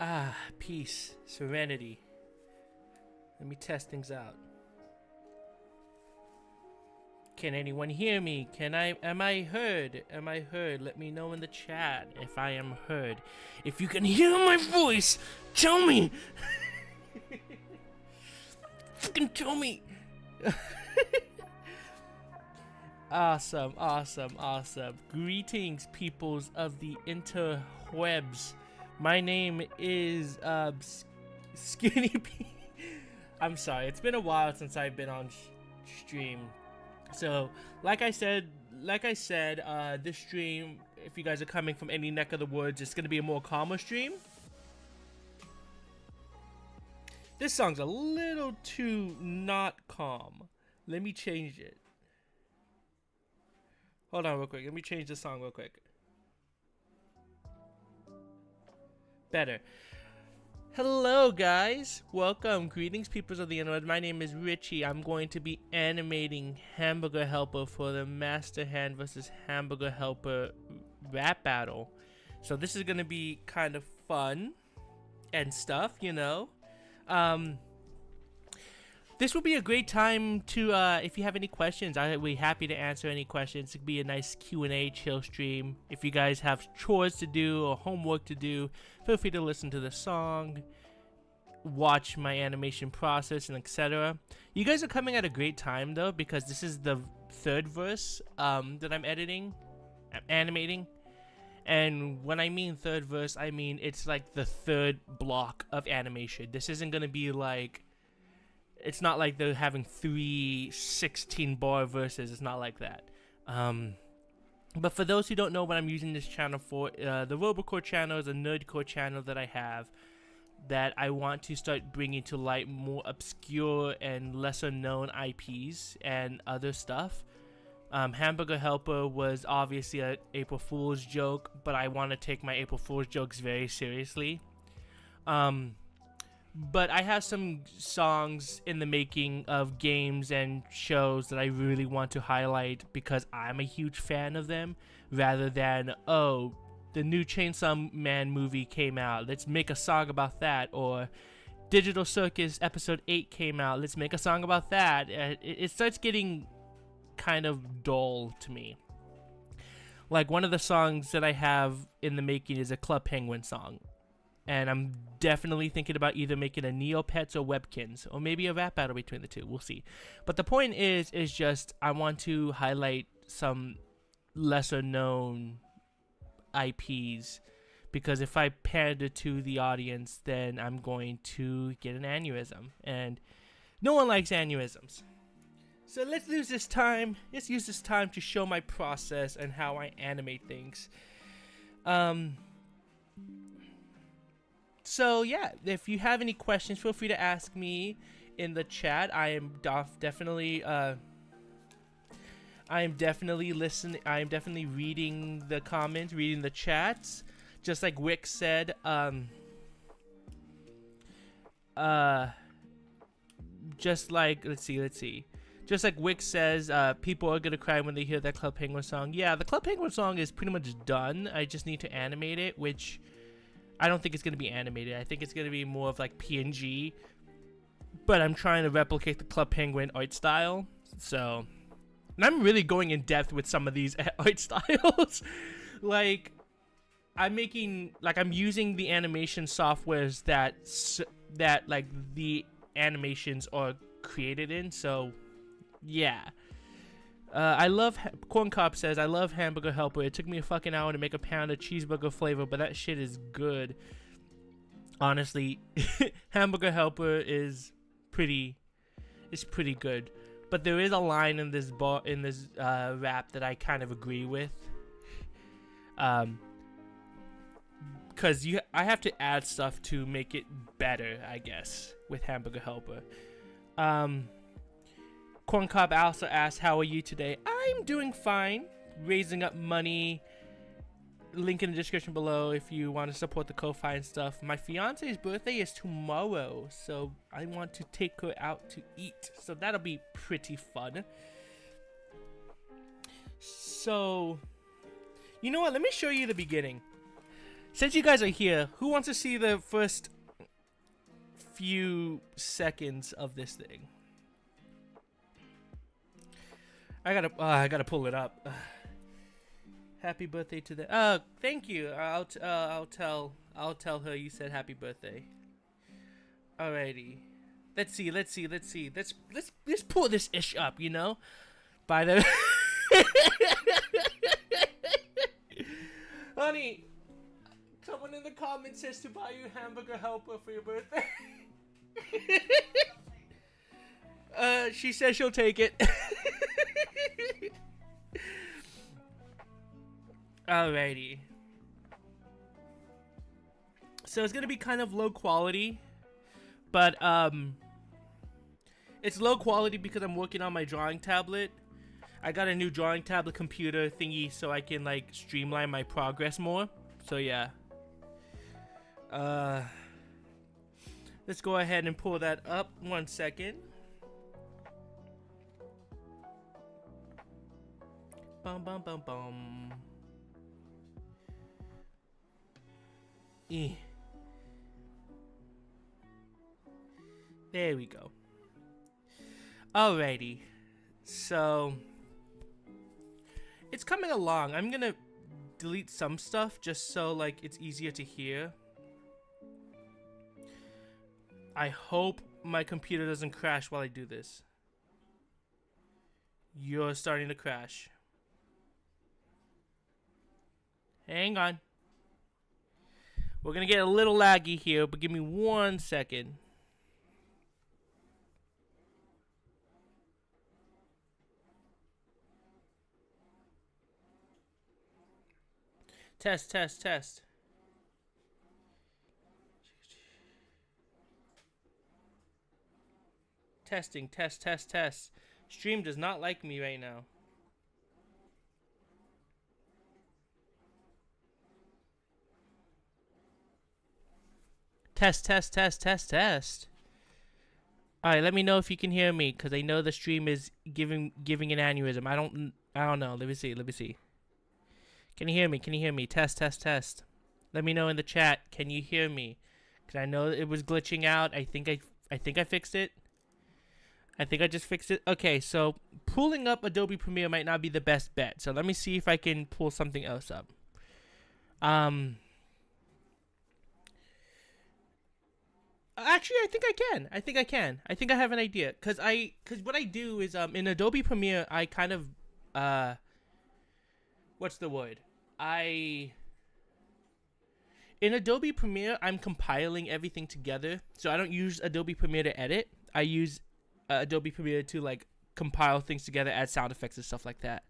Ah, peace, serenity. Let me test things out. Can anyone hear me? Am I heard? Am I heard? Let me know in the chat if I am heard. If you can hear my voice, tell me! Fucking tell me! Awesome, awesome, awesome. Greetings, peoples of the interwebs. My name is, Skinny P. I'm sorry, it's been a while since I've been on stream. So, like I said, this stream, if you guys are coming from any neck of the woods, it's gonna be a more calmer stream. This song's a little too not calm. Let me change it. Hold on real quick. Let me change the song real quick. Better. Hello guys, welcome, greetings peoples of the internet. My name is Rytchiee. I'm going to be animating Hamburger Helper for the Master Hand vs. Hamburger Helper rap battle. So this is going to be kind of fun and stuff, you know. This will be a great time to, if you have any questions, I'll be happy to answer any questions. It could be a nice Q&A chill stream. If you guys have chores to do or homework to do, feel free to listen to the song, watch my animation process, and etc. You guys are coming at a great time though, because this is the third verse that I'm animating. And when I mean third verse, I mean it's like the third block of animation. This isn't going to be like... It's not like they're having 3 16-bar verses. It's not like that. But for those who don't know what I'm using this channel for, the RoboRebellion channel is a Nerdcore channel that I have that I want to start bringing to light more obscure and lesser known IPs and other stuff. Hamburger Helper was obviously an April Fool's joke, but I want to take my April Fool's jokes very seriously. But I have some songs in the making of games and shows that I really want to highlight because I'm a huge fan of them, rather than, oh, the new Chainsaw Man movie came out, let's make a song about that, or Digital Circus episode 8 came out, let's make a song about that. It starts getting kind of dull to me. Like, one of the songs that I have in the making is a Club Penguin song. And I'm definitely thinking about either making a Neopets or Webkins, or maybe a rap battle between the two. We'll see. But the point is just I want to highlight some lesser known IPs, because if I pander to the audience, then I'm going to get an aneurysm, and no one likes aneurysms. So let's use this time to show my process and how I animate things. So yeah, if you have any questions, feel free to ask me in the chat. I am definitely listening. I am definitely reading the comments, reading the chats. Just like Wick said, just like let's see. Just like Wick says, people are gonna cry when they hear that Club Penguin song. Yeah, the Club Penguin song is pretty much done. I just need to animate it, which I don't think it's going to be animated. I think it's going to be more of like PNG. But I'm trying to replicate the Club Penguin art style. So, and I'm really going in depth with some of these art styles. Like, I'm using the animation softwares that like the animations are created in. So, yeah. I love Corn Cop says, I love Hamburger Helper. It took me a fucking hour to make a pound of cheeseburger flavor, but that shit is good. Honestly, Hamburger Helper is pretty good. But there is a line in this rap that I kind of agree with. Cause I have to add stuff to make it better, I guess, with Hamburger Helper. Corn Cob also asked, how are you today? I'm doing fine. Raising up money. Link in the description below if you want to support the Ko-Fi and stuff. My fiance's birthday is tomorrow, so I want to take her out to eat. So that'll be pretty fun. So, you know what? Let me show you the beginning. Since you guys are here, who wants to see the first few seconds of this thing? I gotta pull it up. Happy birthday to the. Thank you. I'll tell her you said happy birthday. Alrighty. Let's see. Let's pull this ish up. You know. By the. Honey, someone in the comments says to buy you hamburger helper for your birthday. She says she'll take it. Alrighty. So it's gonna be kind of low quality, but it's low quality because I'm working on my drawing tablet. I got a new drawing tablet computer thingy so I can like streamline my progress more. So yeah. Let's go ahead and pull that up 1 second. Bum bum bum bum. There we go. Alrighty. So it's coming along. I'm gonna delete some stuff just so like it's easier to hear. I hope my computer doesn't crash while I do this. You're starting to crash. Hang on. We're gonna get a little laggy here, but give me 1 second. Test. Testing, test. Stream does not like me right now. Test. Alright, let me know if you can hear me, because I know the stream is giving an aneurysm. I don't know. Let me see. Can you hear me? Test. Let me know in the chat. Can you hear me? Because I know it was glitching out. I think I fixed it. I think I just fixed it. Okay, so pulling up Adobe Premiere might not be the best bet. So let me see if I can pull something else up. Actually, I think I can. I think I have an idea. Cause what I do is in Adobe Premiere I kind of what's the word? In Adobe Premiere I'm compiling everything together. So I don't use Adobe Premiere to edit. I use Adobe Premiere to like compile things together, add sound effects and stuff like that.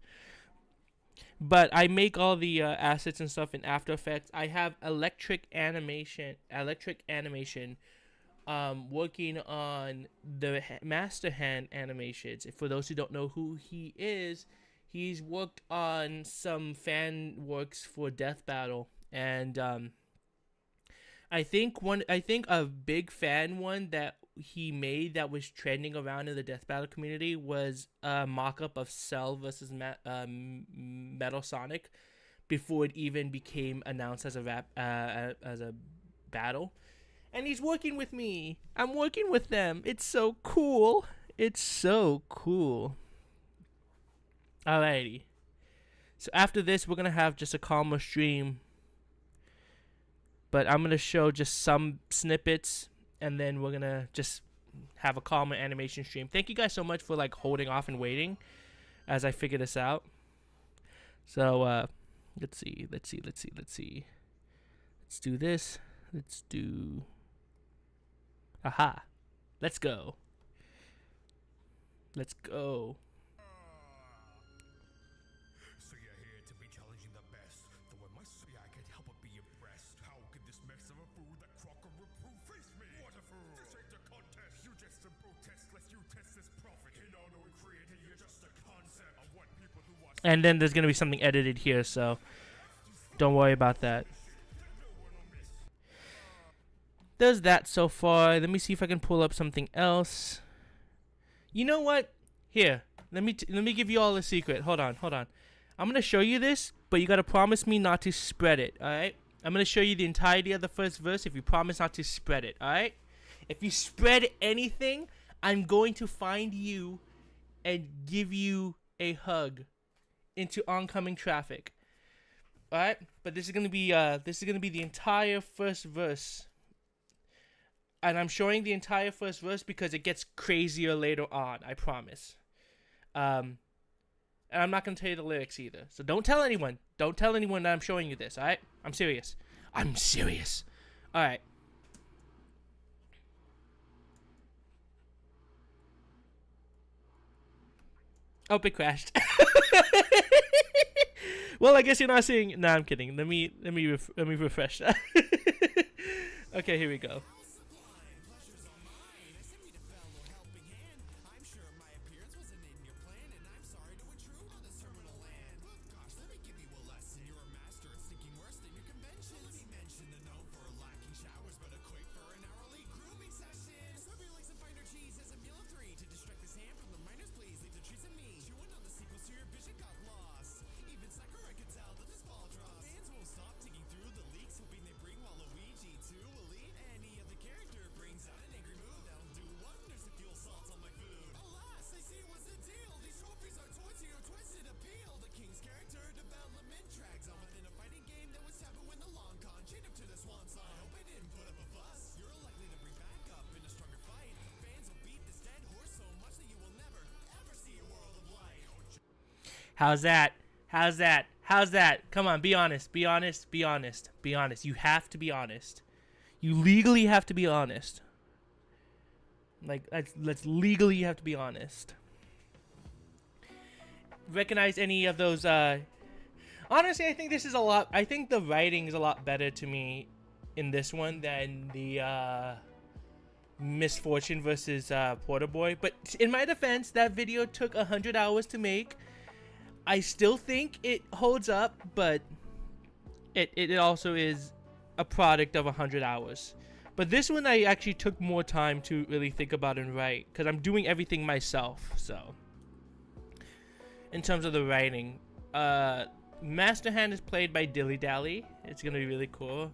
But I make all the assets and stuff in After Effects. I have electric animation working on the Master Hand animations. For those who don't know who he is, he's worked on some fan works for Death Battle, and I think a big fan one that he made that was trending around in the Death Battle community was a mock-up of Cell versus Metal Sonic before it even became announced as a battle. And he's working with me. I'm working with them. It's so cool. Alrighty. So after this, we're going to have just a calmer stream. But I'm going to show just some snippets. And then we're going to just have a calmer animation stream. Thank you guys so much for like holding off and waiting as I figure this out. So let's see. Let's do this. Aha. Let's go. So you're here to be challenging the best. Though I must say I can't help but be impressed. How could this mess of a food that Crocker reproved face me? What a fool. This ain't a contest. You just a protest lest you test this prophet. In all no created, you're just a concept of what people who watch. And then there's gonna be something edited here, so don't worry about that. Does that so far. Let me see if I can pull up something else. You know what? Here, let me give you all a secret. Hold on. I'm gonna show you this, but you gotta promise me not to spread it. All right? I'm gonna show you the entirety of the first verse if you promise not to spread it, alright? If you spread anything, I'm going to find you and give you a hug into oncoming traffic. Alright? But this is gonna be the entire first verse. And I'm showing the entire first verse because it gets crazier later on, I promise. And I'm not gonna tell you the lyrics either. So don't tell anyone. Don't tell anyone that I'm showing you this, alright? I'm serious. I'm serious. Alright. Oh, it crashed. Well, I guess you're not seeing. Nah, I'm kidding. Let me refresh that. Okay, here we go. How's that? How's that? How's that? Come on, be honest. Be honest. Be honest. Be honest. You have to be honest. You legally have to be honest. Like, let's legally have to be honest. Recognize any of those, honestly, I think this is a lot, I think the writing is a lot better to me in this one than the, Misfortune versus, Porter Boy. But in my defense, that video took 100 hours to make. I still think it holds up, but it also is a product of 100 hours. But this one I actually took more time to really think about and write, because I'm doing everything myself, so. In terms of the writing, Master Hand is played by Dilly Dally. It's going to be really cool.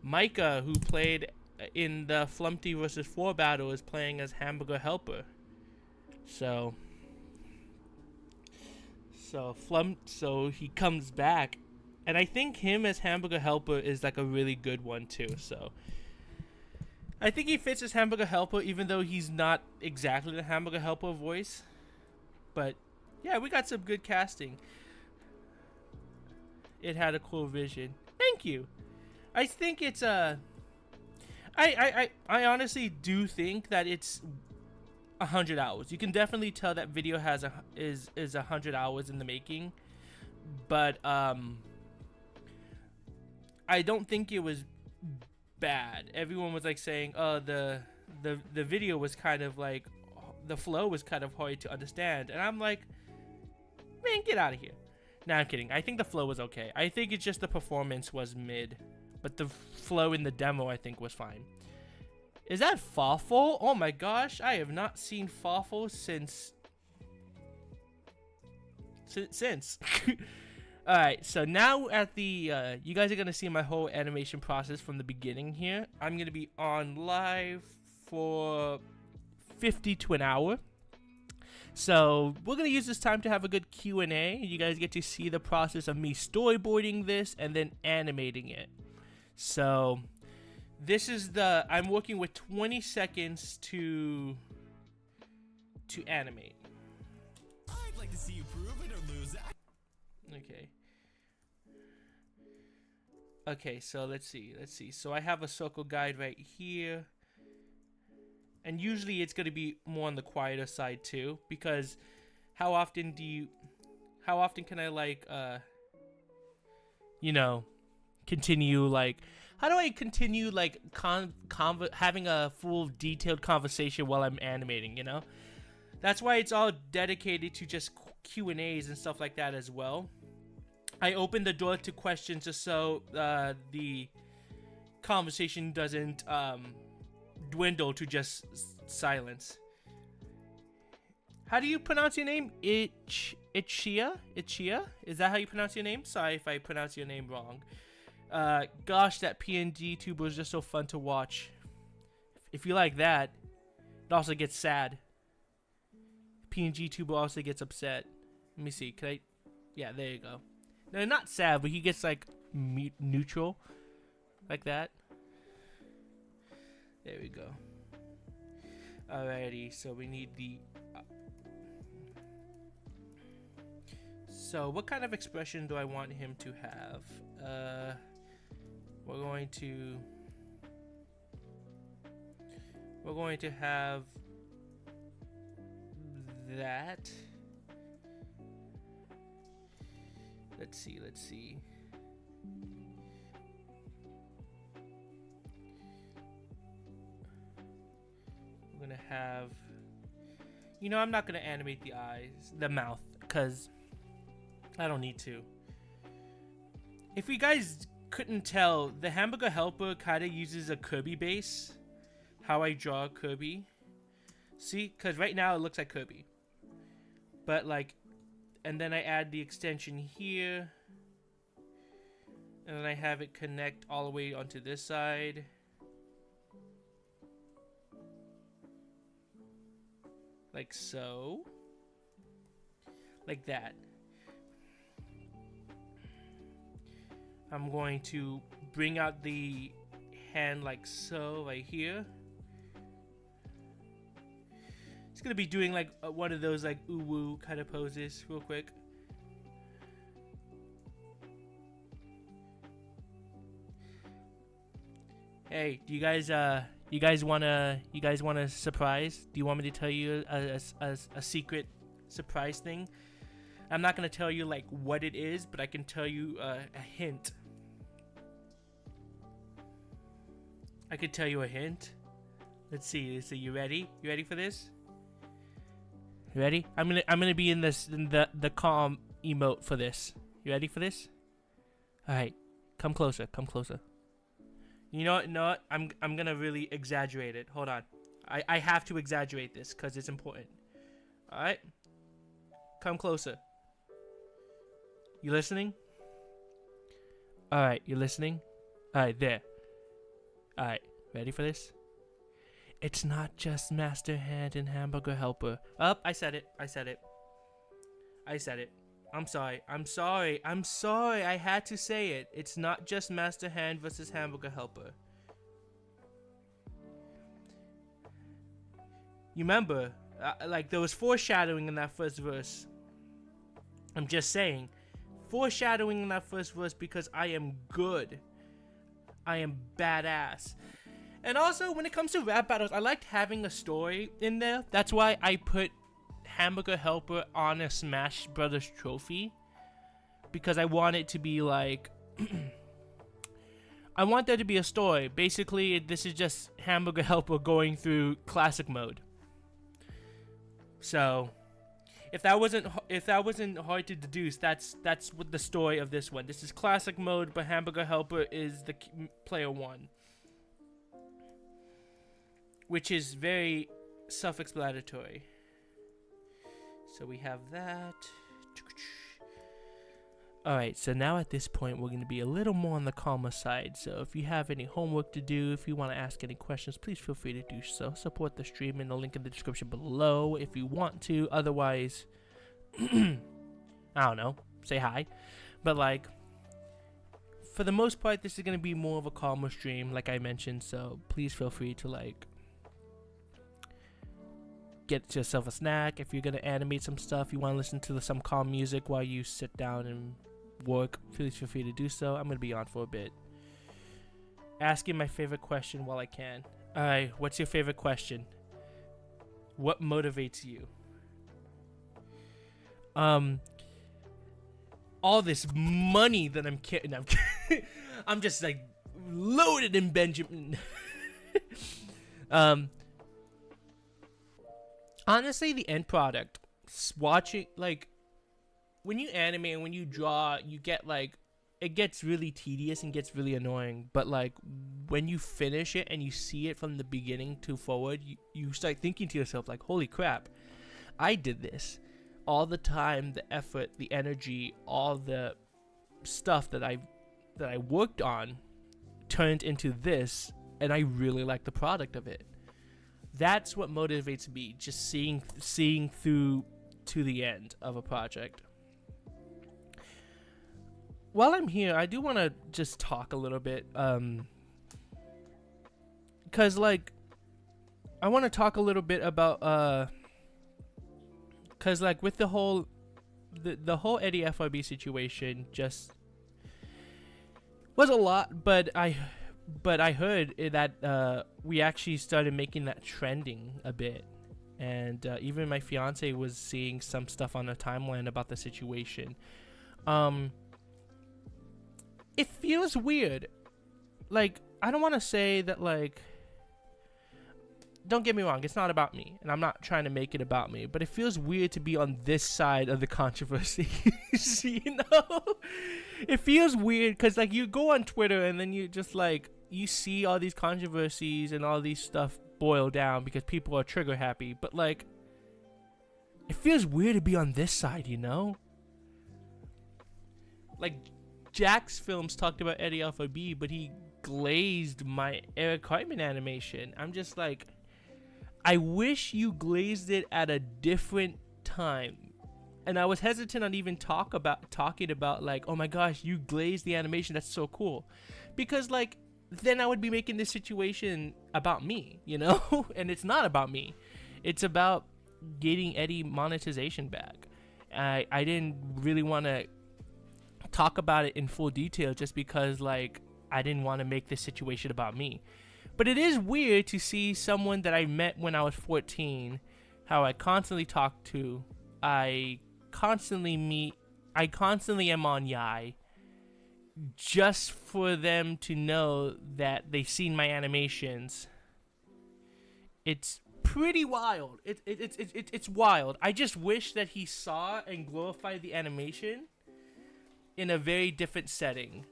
Micah, who played in the Flumpty vs. 4 battle, is playing as Hamburger Helper. So he comes back, and I think him as Hamburger Helper is like a really good one too. So I think he fits as Hamburger Helper, even though he's not exactly the Hamburger Helper voice. But yeah, we got some good casting. It had a cool vision. Thank you. I think it's I honestly do think that it's 100 hours. You can definitely tell that video is 100 hours in the making, but I don't think it was bad. Everyone was like saying, "Oh, the video was kind of like the flow was kind of hard to understand," and I'm like, "Man, get out of here." Nah, I'm kidding. I think the flow was okay. I think it's just the performance was mid, but the flow in the demo I think was fine. Is that Fawful? Oh my gosh, I have not seen Fawful since. Alright, so now at the, you guys are going to see my whole animation process from the beginning here. I'm going to be on live for 50 to an hour. So we're going to use this time to have a good Q&A. You guys get to see the process of me storyboarding this and then animating it. So this is I'm working with 20 seconds to animate. I'd like to see you prove it or lose it. Okay, so let's see. So I have a circle guide right here. And usually it's going to be more on the quieter side too, because how often can I like you know, continue like, how do I continue like having a full detailed conversation while I'm animating, you know? That's why it's all dedicated to just Q&As and stuff like that as well. I opened the door to questions just so the conversation doesn't dwindle to just silence. How do you pronounce your name? Rytchiee? Is that how you pronounce your name? Sorry if I pronounce your name wrong. Gosh, that PNG tube was just so fun to watch. If you like that, it also gets sad. PNG tube also gets upset. Let me see. Can I? Yeah, there you go. No, not sad, but he gets like neutral, like that. There we go. Alrighty, so we need the. So what kind of expression do I want him to have? We're going to have that. Let's see. We're gonna have, you know, I'm not gonna animate the eyes, the mouth, because I don't need to. If you guys couldn't tell, the Hamburger helper kind of uses a Kirby base. How I draw Kirby. See, because right now it looks like Kirby. But like, and then I add the extension here. And then I have it connect all the way onto this side. Like so. Like that. I'm going to bring out the hand like so right here. It's gonna be doing like one of those like ooh woo kind of poses real quick. Hey, do you guys want a surprise? Do you want me to tell you a secret surprise thing? I'm not gonna tell you like what it is, but I can tell you a hint. I could tell you a hint. Let's see. You ready? You ready for this? You ready? I'm gonna be in the calm emote for this. You ready for this? All right, come closer. Come closer. You know what? No, I'm gonna really exaggerate it. Hold on. I have to exaggerate this because it's important. All right. Come closer. You listening? All right, you listening? All right, there. All right, ready for this? It's not just Master Hand and Hamburger Helper. Up, I said it. I said it. I'm sorry. I had to say it. It's not just Master Hand versus Hamburger Helper. You remember, like there was foreshadowing in that first verse. I'm just saying, foreshadowing in that first verse because I am good. I am badass. And also, when it comes to rap battles, I liked having a story in there. That's why I put Hamburger Helper on a Smash Brothers trophy. Because I want it to be like... I want there to be a story. Basically, this is just Hamburger Helper going through classic mode. So, if that wasn't hard to deduce, that's what the story of this one. This is classic mode, but Hamburger Helper is the player 1. Which is very self-explanatory. So we have that. Alright, so now at this point we're going to be a little more on the calmer side. So if you have any homework to do, if you want to ask any questions, please feel free to do so. Support the stream in the link in the description below if you want to. Otherwise, I don't know, say hi. But like, for the most part, this is going to be more of a calmer stream, like I mentioned. So please feel free to like, get yourself a snack. If you're going to animate some stuff, you want to listen to some calm music while you sit down and work, please feel free to do so. I'm going to be on for a bit. Asking my favorite question while I can. Alright, what's your favorite question? What motivates you? All this money that I'm getting. I'm just like loaded in Benjamin. Honestly, the end product, watching, like, when you animate and when you draw, you get, like, it gets really tedious and gets really annoying. But, like, when you finish it and you see it from the beginning to forward, you start thinking to yourself, like, holy crap, I did this. All the time, the effort, the energy, all the stuff that I that I worked on turned into this, and I really like the product of it. That's what motivates me, just seeing through to the end of a project. While I'm here, I do want to just talk a little bit, because like I want to talk a little bit about because like with the whole Eddie FRB situation just was a lot, but I heard that we actually started making that trending a bit, and even my fiance was seeing some stuff on the timeline about the situation. It feels weird. Like, I don't want to say that, like, don't get me wrong, it's not about me, and I'm not trying to make it about me, but it feels weird to be on this side of the controversy. You know? It feels weird because, like, you go on Twitter and then you just, like, you see all these controversies and all these stuff boil down because people are trigger happy, but, like, it feels weird to be on this side, you know? Like, Jack's Films talked about Eddie FRB, but he glazed my Eric Hartman animation. I'm just like, I wish you glazed it at a different time. And I was hesitant on even talking about like, oh my gosh, you glazed the animation, that's so cool. Because like, then I would be making this situation about me, you know? And it's not about me. It's about getting Eddie monetization back. I didn't really want to talk about it in full detail just because like, I didn't want to make this situation about me. But it is weird to see someone that I met when I was 14, how I constantly talk to, I constantly am on Yai, just for them to know that they've seen my animations. It's pretty wild. It's wild. I just wish that he saw and glorified the animation in a very different setting.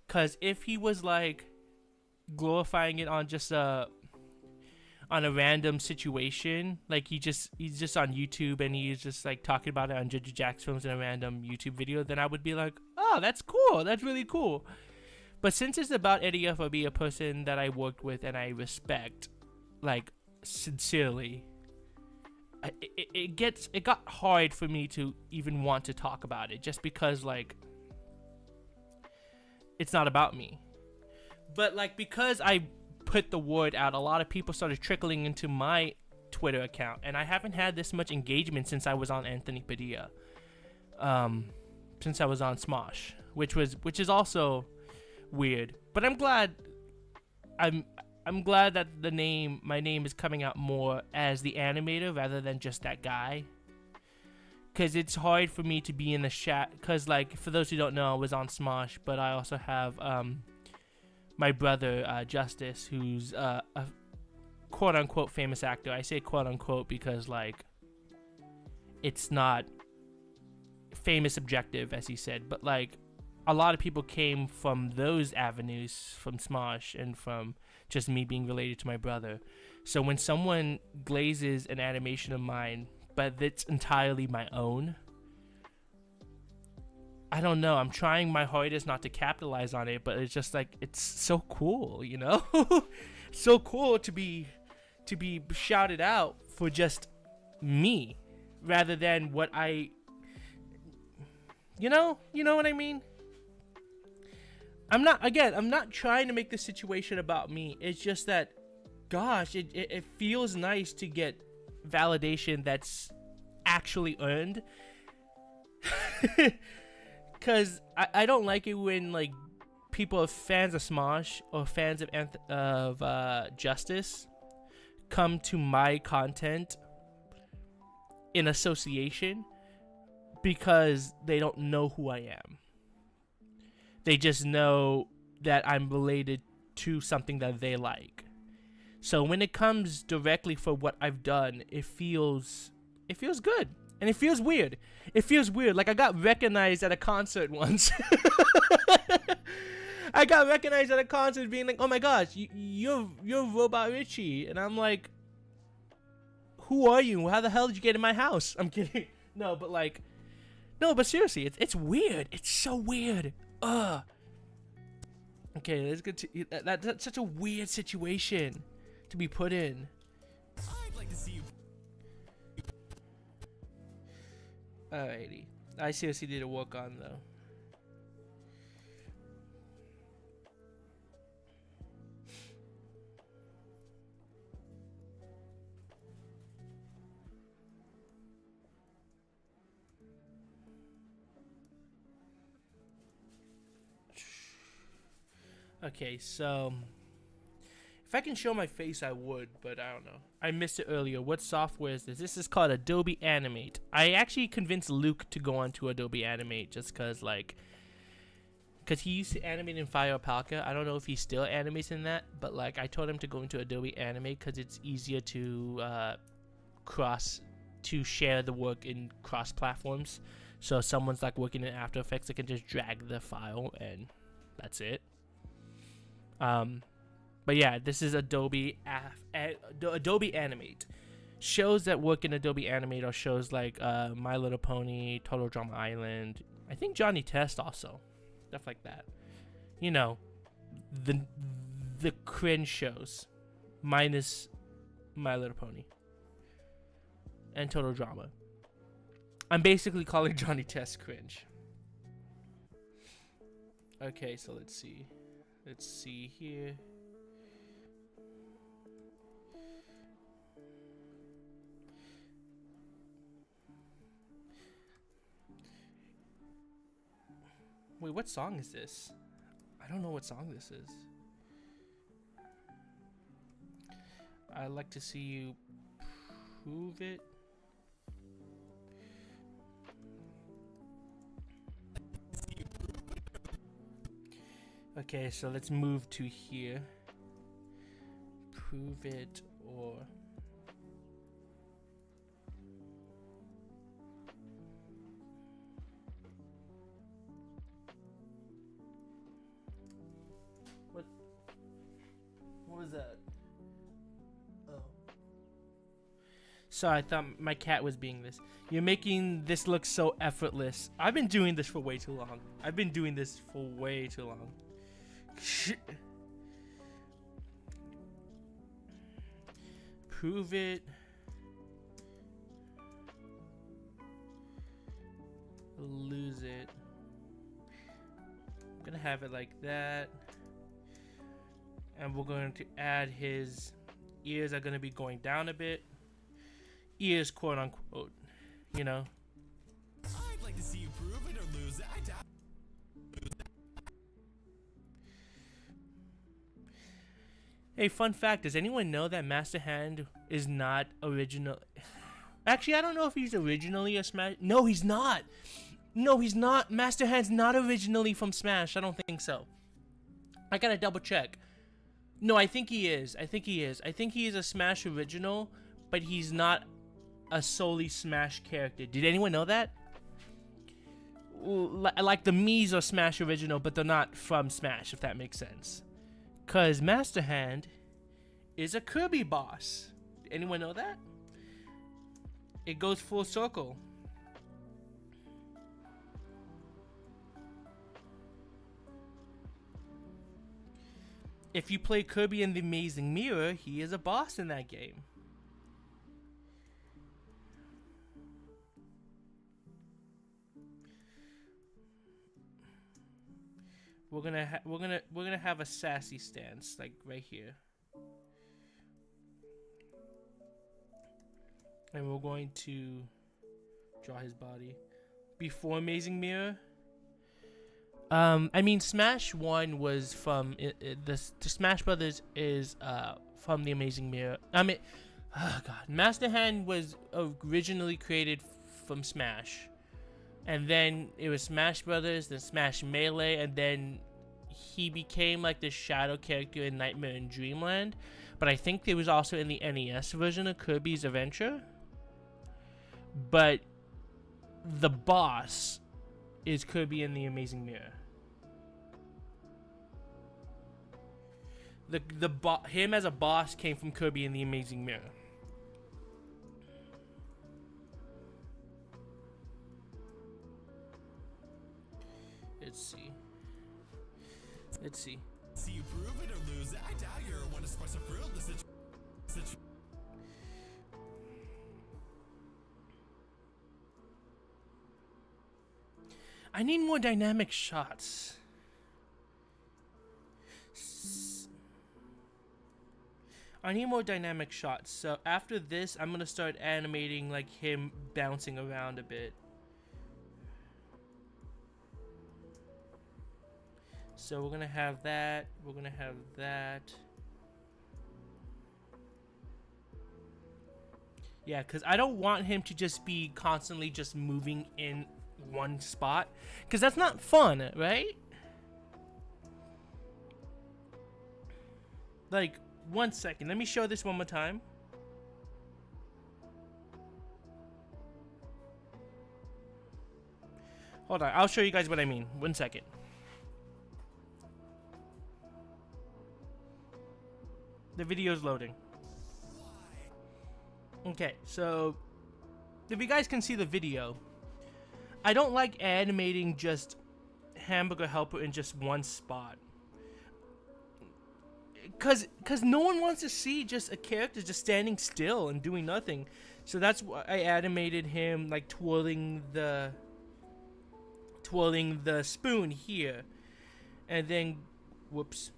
'Cause if he was like glorifying it on just on a random situation, like he's just on YouTube and he's just like talking about it on Judge Jack's Films in a random YouTube video, then I would be like, oh, that's cool, that's really cool. But since it's about Eddie FRB, a person that I worked with and I respect, like sincerely, it got hard for me to even want to talk about it, just because like it's not about me. But like, because I put the word out, a lot of people started trickling into my Twitter account, and I haven't had this much engagement since I was on Anthony Padilla, since I was on Smosh, which is also weird. But I'm glad that my name is coming out more as the animator rather than just that guy. Because it's hard for me to be in the chat. Because, like, for those who don't know, I was on Smosh, but I also have my brother, Justice, who's a quote-unquote famous actor. I say quote-unquote because, like, it's not famous objective, as he said. But, like, a lot of people came from those avenues, from Smosh, and from just me being related to my brother. So when someone glazes an animation of mine, but it's entirely my own, I don't know, I'm trying my hardest not to capitalize on it, but it's just like, it's so cool, you know? So cool to be shouted out for just me, rather than what I, you know what I mean? I'm not trying to make this situation about me. It's just that, gosh, it feels nice to get validation that's actually earned. Because I don't like it when like people are fans of Smosh or fans of Justice come to my content in association because they don't know who I am. They just know that I'm related to something that they like. So when it comes directly for what I've done, it feels good. And it feels weird. It feels weird. Like I got recognized at a concert once. I got recognized at a concert being like, oh my gosh, you're RobotRichie. And I'm like, who are you? How the hell did you get in my house? I'm kidding. No, but seriously, it's weird. It's so weird. Okay, let's get to that's such a weird situation to be put in. I'd like to see you. Alrighty, I seriously need to work on though. Okay, so if I can show my face, I would, but I don't know. I missed it earlier. What software is this? This is called Adobe Animate. I actually convinced Luke to go on to Adobe Animate just because, like, because he used to animate in Fire Alpaca. I don't know if he still animates in that, but, like, I told him to go into Adobe Animate because it's easier to share the work in cross platforms. So if someone's, like, working in After Effects, they can just drag the file, and that's it. But yeah, this is Adobe Animate. Shows that work in Adobe Animate are shows like My Little Pony, Total Drama Island. I think Johnny Test also, stuff like that. You know, the cringe shows, minus My Little Pony and Total Drama. I'm basically calling Johnny Test cringe. Okay, so let's see. Let's see here. Wait, what song is this? I don't know what song this is. I'd like to see you prove it. Okay, so let's move to here. Prove it or... What was that? Oh. Sorry, I thought my cat was being this. You're making this look so effortless. I've been doing this for way too long. I've been doing this for way too long. Prove it. Lose it. I'm gonna have it like that. And we're going to add his ears are gonna be going down a bit. Ears, quote unquote. You know. I'd like to see you prove it or lose it. Hey, fun fact, does anyone know that Master Hand is not original? Actually, I don't know if he's originally a Smash. No, he's not. No, he's not. Master Hand's not originally from Smash. I don't think so. I gotta double check. No, I think he is. I think he is. I think he is a Smash original, but he's not a solely Smash character. Did anyone know that? Like the Mii's are Smash original, but they're not from Smash, if that makes sense. Cause Master Hand is a Kirby boss. Anyone know that? It goes full circle. If you play Kirby in the Amazing Mirror, he is a boss in that game. We're gonna have a sassy stance, like right here. And we're going to draw his body before Amazing Mirror. I mean, Smash 1 was from the Smash Brothers is from the Amazing Mirror. I mean, oh god, Master Hand was originally created from Smash, and then it was Smash Brothers, then Smash Melee, and then he became like the shadow character in Nightmare in Dreamland. But I think it was also in the NES version of Kirby's Adventure. But the boss is Kirby in the Amazing Mirror. Him as a boss came from Kirby in the Amazing Mirror. Let's see. See you prove it or lose it. I doubt you're one to sparse a fruit. I need more dynamic shots. I need more dynamic shots. So after this, I'm gonna start animating like him bouncing around a bit. So we're gonna have that. We're gonna have that. Yeah, because I don't want him to just be constantly just moving in one spot, because that's not fun, right? Like, 1 second, let me show this one more time. Hold on, I'll show you guys what I mean. 1 second. The video's loading. Okay, so if you guys can see the video, I don't like animating just Hamburger Helper in just one spot. Cause no one wants to see just a character just standing still and doing nothing. So that's why I animated him like twirling the spoon here. And then whoops.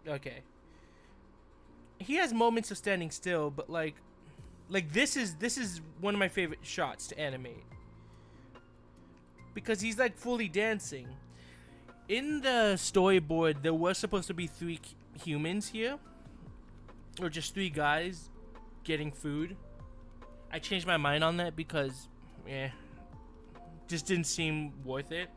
Okay. He has moments of standing still, but like this is one of my favorite shots to animate. Because he's like fully dancing. In the storyboard, there was supposed to be 3 humans here. Or just 3 guys getting food. I changed my mind on that because, just didn't seem worth it.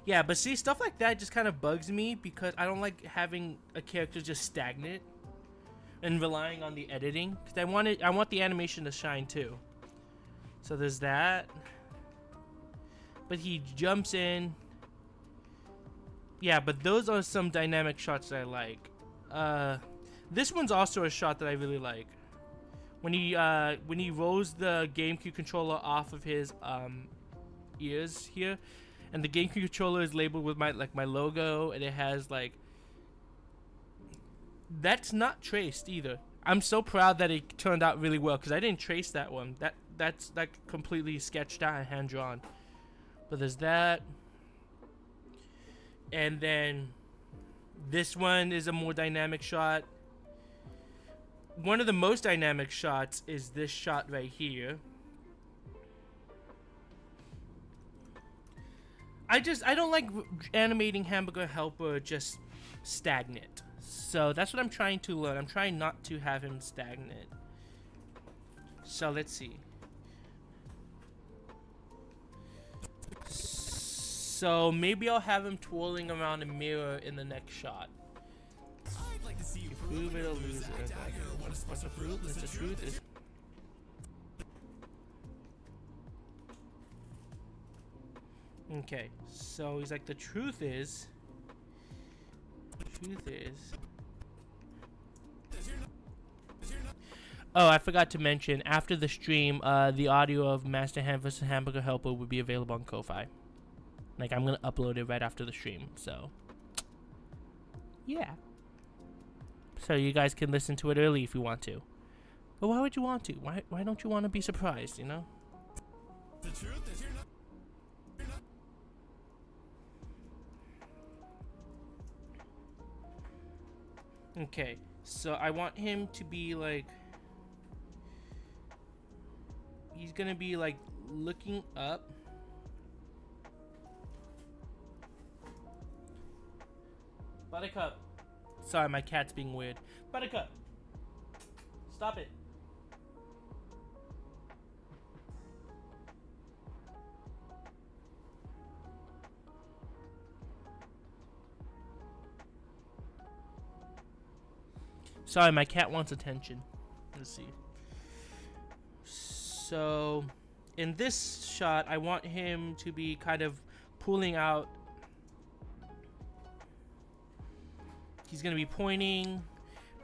Yeah, but see, stuff like that just kind of bugs me because I don't like having a character just stagnant and relying on the editing. Because I want the animation to shine too. So there's that. But he jumps in. Yeah, but those are some dynamic shots that I like. This one's also a shot that I really like. When he rolls the GameCube controller off of his ears here, and the GameCube controller is labeled with my logo, and it has like, that's not traced either. I'm so proud that it turned out really well because I didn't trace that one. That's like completely sketched out and hand drawn. But there's that. And then this one is a more dynamic shot. One of the most dynamic shots is this shot right here. I don't like animating Hamburger Helper just stagnant. So that's what I'm trying to learn. I'm trying not to have him stagnant. So let's see. So maybe I'll have him twirling around a mirror in the next shot. I'd like to see you Prove it or lose it. I doubt you're one to sparse a fruit. The truth is. Okay, so he's like, the truth is. Oh, I forgot to mention, after the stream, the audio of Master Hand vs. Hamburger Helper will be available on Ko-Fi. Like, I'm gonna upload it right after the stream, so. Yeah. So you guys can listen to it early if you want to. But why would you want to? Why don't you want to be surprised, you know? The truth is you're not. Okay, so I want him to be like, he's gonna be like looking up. Buttercup. Sorry, my cat's being weird. Buttercup. Stop it. Sorry, my cat wants attention. Let's see. So, in this shot, I want him to be kind of pulling out. He's going to be pointing,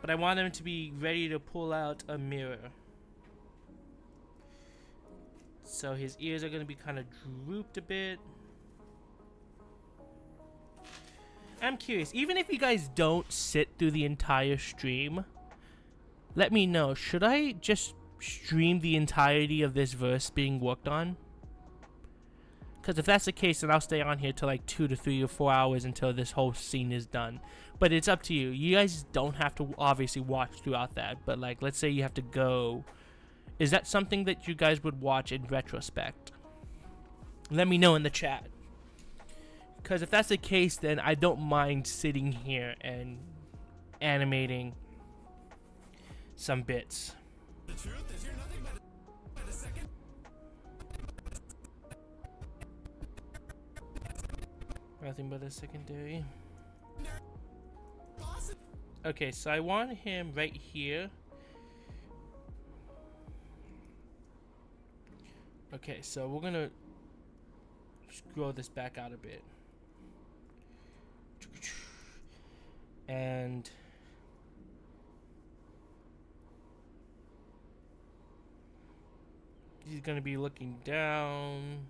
but I want him to be ready to pull out a mirror. So his ears are gonna be kind of drooped a bit. I'm curious, even if you guys don't sit through the entire stream, let me know. Should I just stream the entirety of this verse being worked on? Because if that's the case, then I'll stay on here till like 2 to 3 or 4 hours until this whole scene is done. But it's up to you. You guys don't have to obviously watch throughout that. But like, let's say you have to go. Is that something that you guys would watch in retrospect? Let me know in the chat. Because if that's the case, then I don't mind sitting here and animating some bits. The truth is you're nothing but a second. Nothing but a secondary. Boss. Okay, so I want him right here. Okay, so we're gonna scroll this back out a bit. And he's gonna be looking down.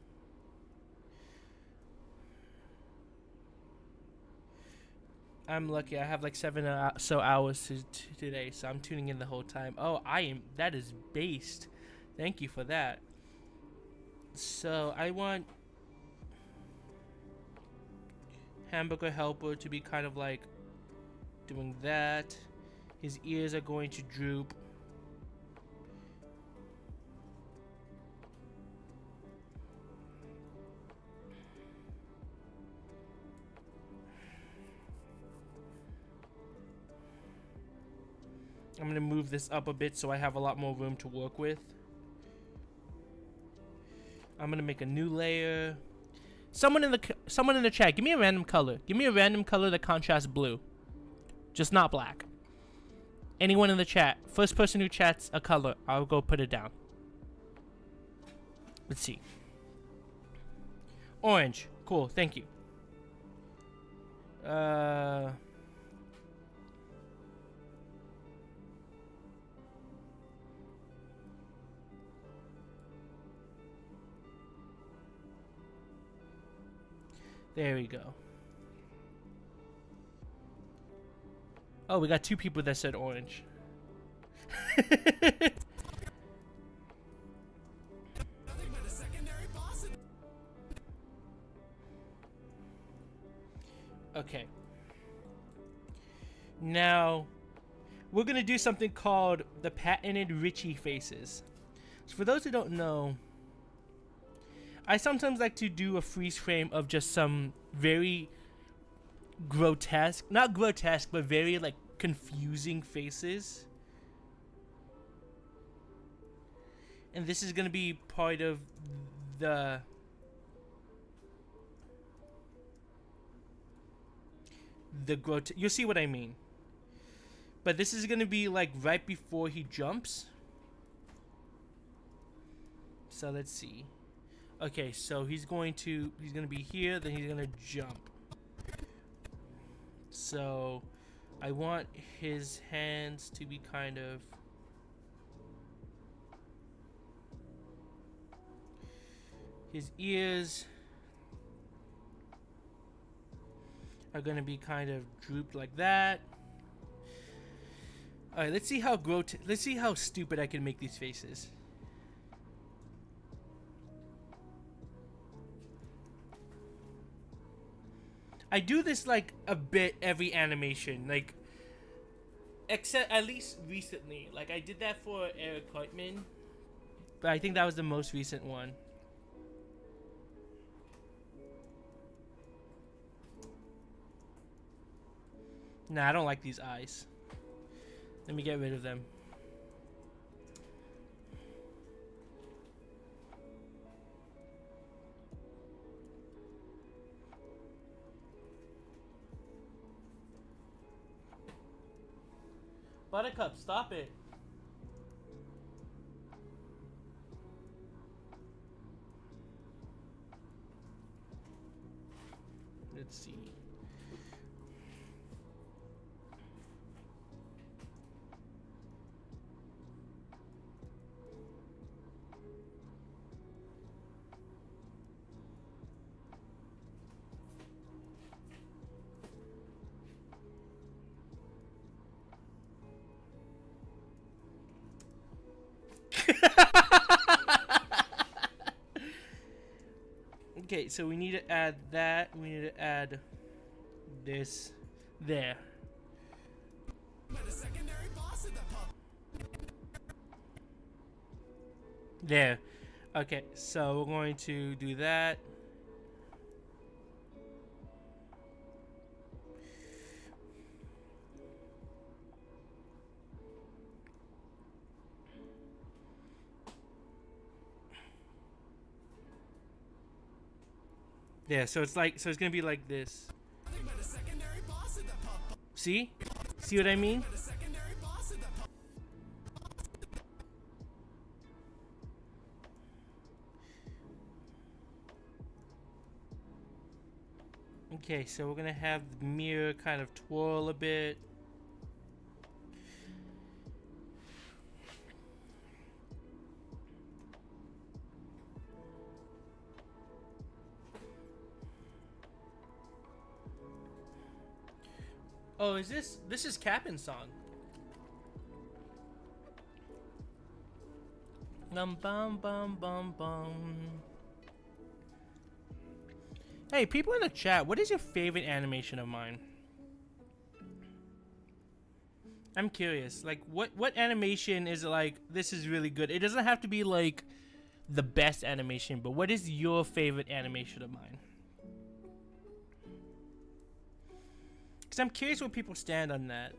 I'm lucky. I have like 7 so hours today, so I'm tuning in the whole time. Oh, I am. That is based. Thank you for that. So I want Hamburger Helper to be kind of like doing that. His ears are going to droop. I'm gonna move this up a bit so I have a lot more room to work with. I'm gonna make a new layer. Someone in the chat, give me a random color. Give me a random color that contrasts blue. Just not black. Anyone in the chat, first person who chats a color, I'll go put it down. Let's see. Orange. Cool, thank you. There we go. Oh, we got 2 people that said orange. Nothing but a secondary boss. Okay. Now, we're going to do something called the patented Rytchiee faces. So for those who don't know, I sometimes like to do a freeze frame of just some very grotesque, not grotesque, but very like confusing faces. And this is going to be part of the you'll see what I mean. But this is going to be like right before he jumps. So let's see. Okay, so he's gonna be here, then he's gonna jump. So I want his hands to be kind of his ears are gonna be kind of drooped like that. Alright, let's see how stupid I can make these faces. I do this like a bit every animation, like except at least recently. Like I did that for Eric Cartman, but I think that was the most recent one. Nah, I don't like these eyes. Let me get rid of them. Buttercup, stop it. Let's see. Okay, so we need to add that. We need to add this there. But a secondary boss of the pub. There. Okay, so we're going to do that. Yeah, so it's like, so it's gonna be like this. Nothing but a secondary boss of the pub. See? See what I mean? But a secondary boss of the pub. Okay, so we're gonna have the mirror kind of twirl a bit. Oh, is this is Capin's song. Bum bum bum bum bum. Hey, people in the chat, what is your favorite animation of mine? I'm curious. Like, what animation is like, this is really good? It doesn't have to be like the best animation, but what is your favorite animation of mine? Because I'm curious where people stand on that.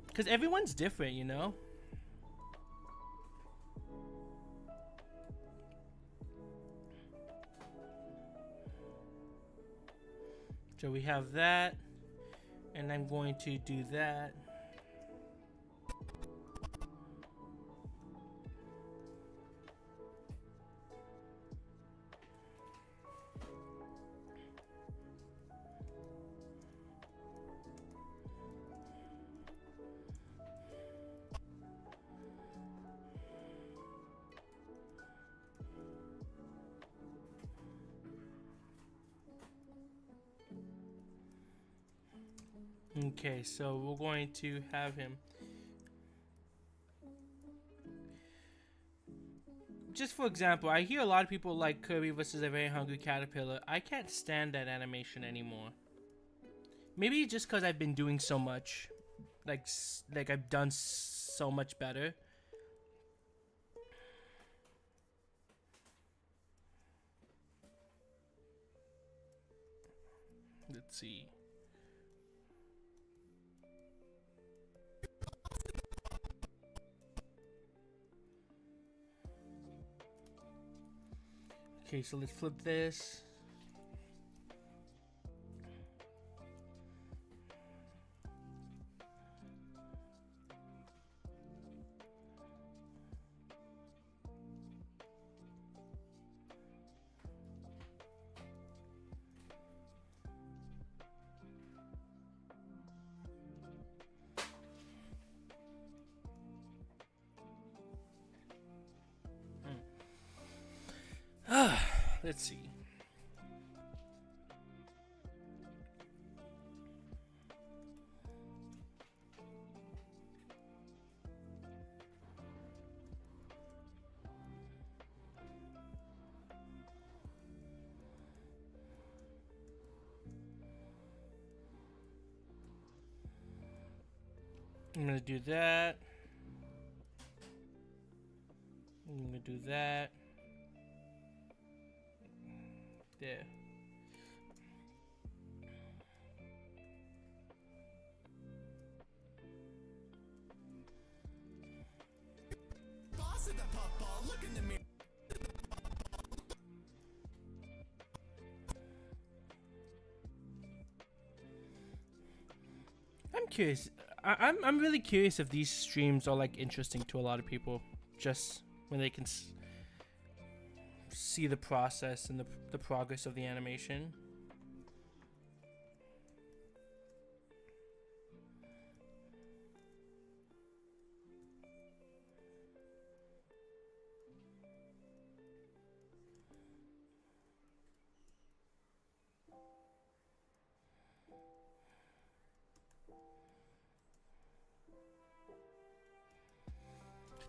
Because everyone's different, you know? So we have that, and I'm going to do that. Okay, so we're going to have him. Just for example, I hear a lot of people like Kirby versus a Very Hungry Caterpillar. I can't stand that animation anymore. Maybe just because I've been doing so much. Like I've done so much better. Let's see. Okay, so let's flip this. Let's see. I'm gonna do that. I'm gonna do that. There. Boss of the pub ball. Look in the mirror. I'm curious. I'm really curious if these streams are like interesting to a lot of people. Just when they can see the process and the progress of the animation.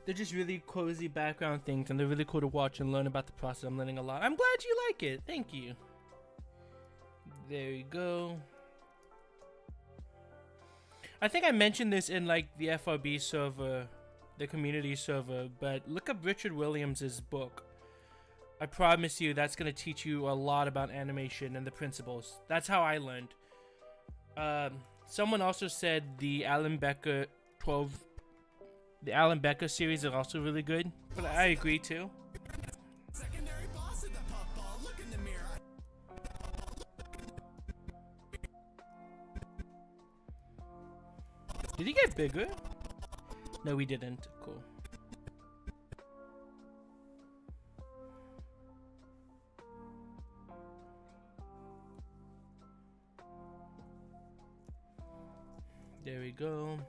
They're just really cozy background things, and they're really cool to watch and learn about the process. I'm learning a lot. I'm glad you like it. Thank you. There you go. I think I mentioned this in like the FRB server, the community server, but look up Richard Williams' book. I promise you that's going to teach you a lot about animation and the principles. That's how I learned. Someone also said the Alan Becker series is also really good, but I agree too. Secondary boss of the puffball. Look in the mirror. Did he get bigger? No, we didn't. Cool. There we go.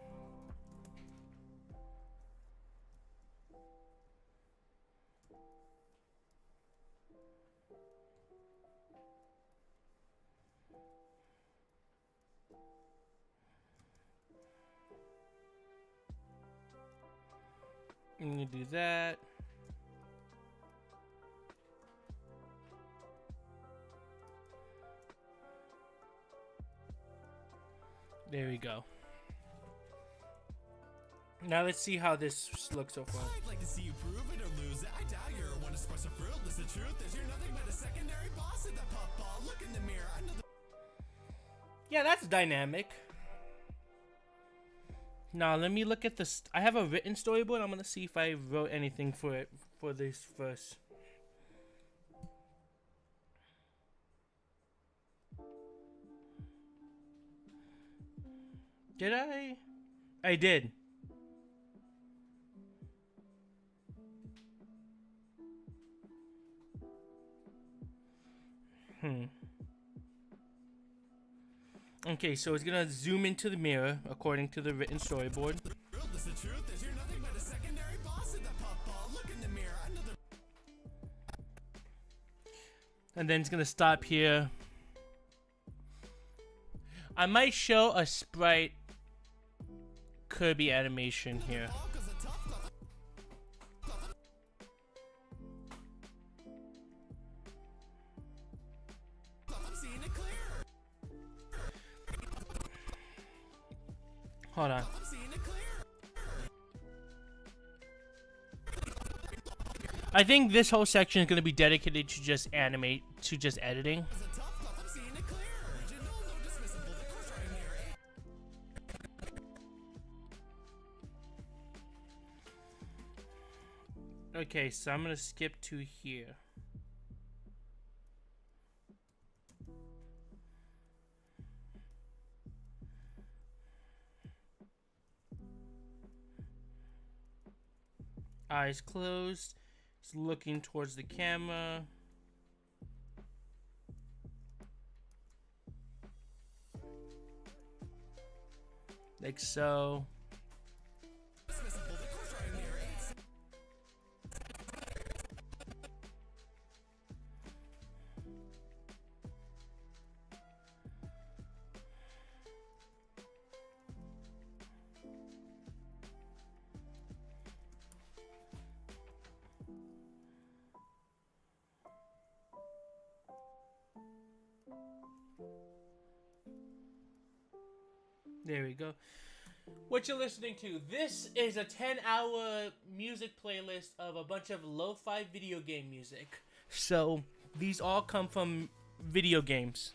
I'm gonna do that. There we go. Now let's see how this looks so far. I'd like to see you prove it or lose it. I doubt you're one to express a fruit. Listen, the truth is you're nothing but a secondary boss of the puffball. Look in the mirror. I know the Yeah, that's dynamic. Now let me look at this. I have a written storyboard. I'm gonna see if I wrote anything for it for this first. Did I? I did. Okay, so it's gonna zoom into the mirror according to the written storyboard. Listen, the truth is you're nothing but a secondary boss of the puffball. Look in the mirror. I know the And then it's gonna stop here. I might show a sprite Kirby animation here. ball 'cause the tough love. I'm seeing it clear. Hold on. I'm seeing it clear. I think this whole section is gonna be dedicated to just editing. The tough love. I'm seeing it clear. Original, no dismissible. The course right here. Okay, so I'm gonna skip to here. Eyes closed. He's looking towards the camera. Like so. Dismissible. The course right here. There we go. What you're listening to, this is a 10-hour music playlist of a bunch of lo-fi video game music. So these all come from video games.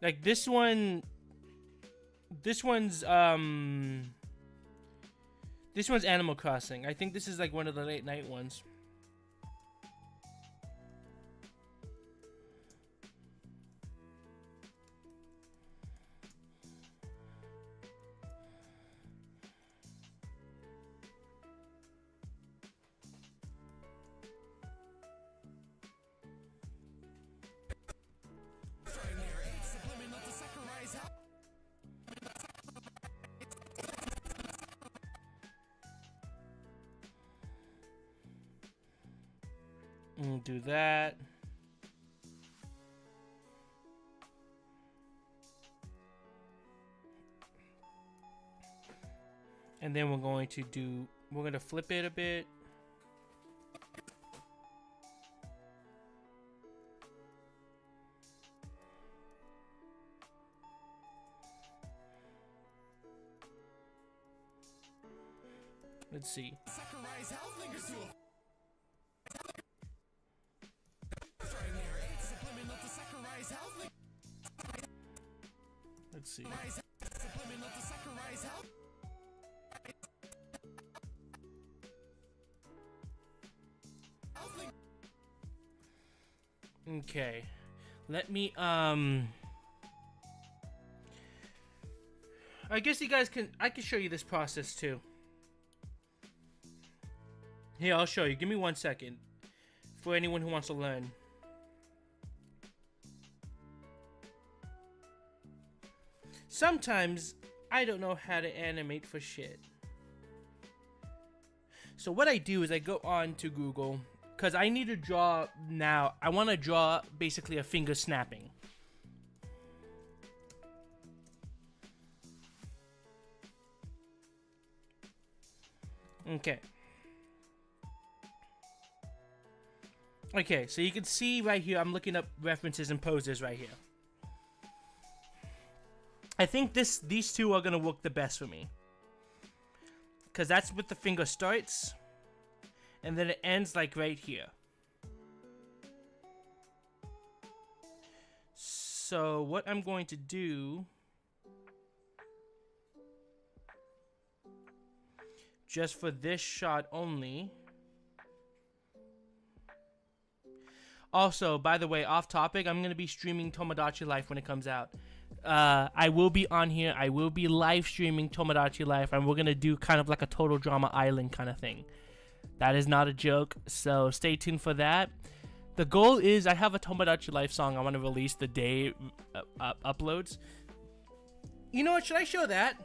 Like this one's Animal Crossing. I think this is like one of the late night ones. Do that. And then we're going to flip it a bit. Let's see. Saccharide health linkers to a right near it. Subliminal to saccharide health link. Let's see. Subliminal to saccharide health. Okay. Let me I guess you guys I can show you this process too. Here, I'll show you. Give me 1 second. For anyone who wants to learn. Sometimes I don't know how to animate for shit. So what I do is I go on to Google, because I need to draw now. I want to draw basically a finger snapping. Okay. Okay, so you can see right here, I'm looking up references and poses right here. I think these two are gonna work the best for me, because that's what the finger starts, and then it ends like right here. So what I'm going to do, just for this shot only. Also, by the way, off topic, I'm going to be streaming Tomodachi Life when it comes out. I will be on here. I will be live streaming Tomodachi Life, and we're going to do kind of like a Total Drama Island kind of thing. That is not a joke, so stay tuned for that. The goal is I have a Tomodachi Life song I want to release the day uploads. You know what? Should I show that?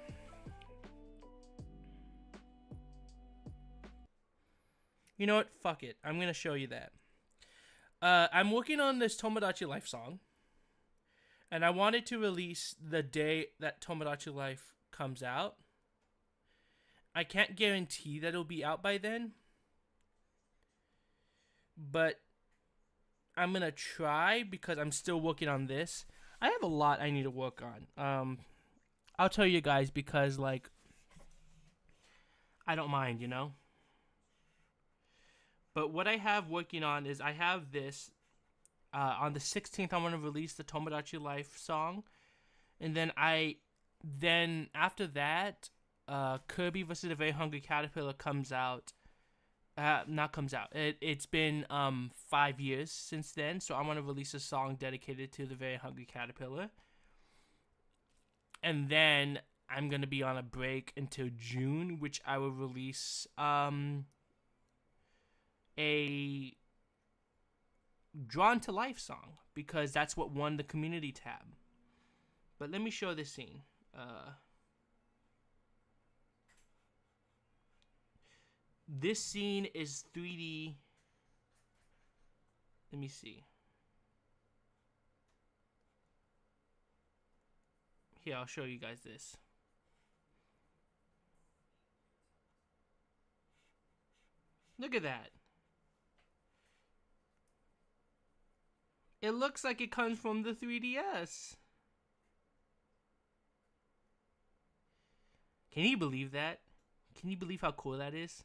You know what? Fuck it. I'm going to show you that. I'm working on this Tomodachi Life song, and I wanted to release the day that Tomodachi Life comes out. I can't guarantee that it'll be out by then, but I'm gonna try because I'm still working on this. I have a lot I need to work on. I'll tell you guys because, like, I don't mind, you know? But what I have working on is I have this. On the 16th, I want to release the Tomodachi Life song. And then after that, Kirby vs. the Very Hungry Caterpillar comes out. It's been 5 years since then. So I want to release a song dedicated to the Very Hungry Caterpillar. And then I'm going to be on a break until June, which I will release a Drawn to Life song, because that's what won the community tab. But let me show this scene. This scene is 3D. Let me see. Here, I'll show you guys this. Look at that. It looks like it comes from the 3DS. Can you believe that? Can you believe how cool that is?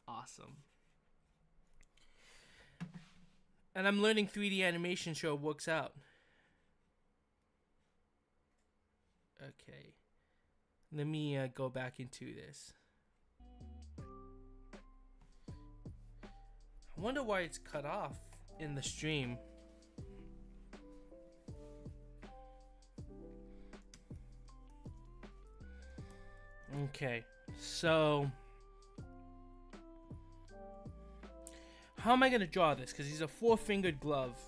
Awesome. And I'm learning 3D animation, so it works out. Okay. Let me go back into this. I wonder why it's cut off in the stream. Okay, so how am I gonna draw this? Because he's a 4-fingered glove.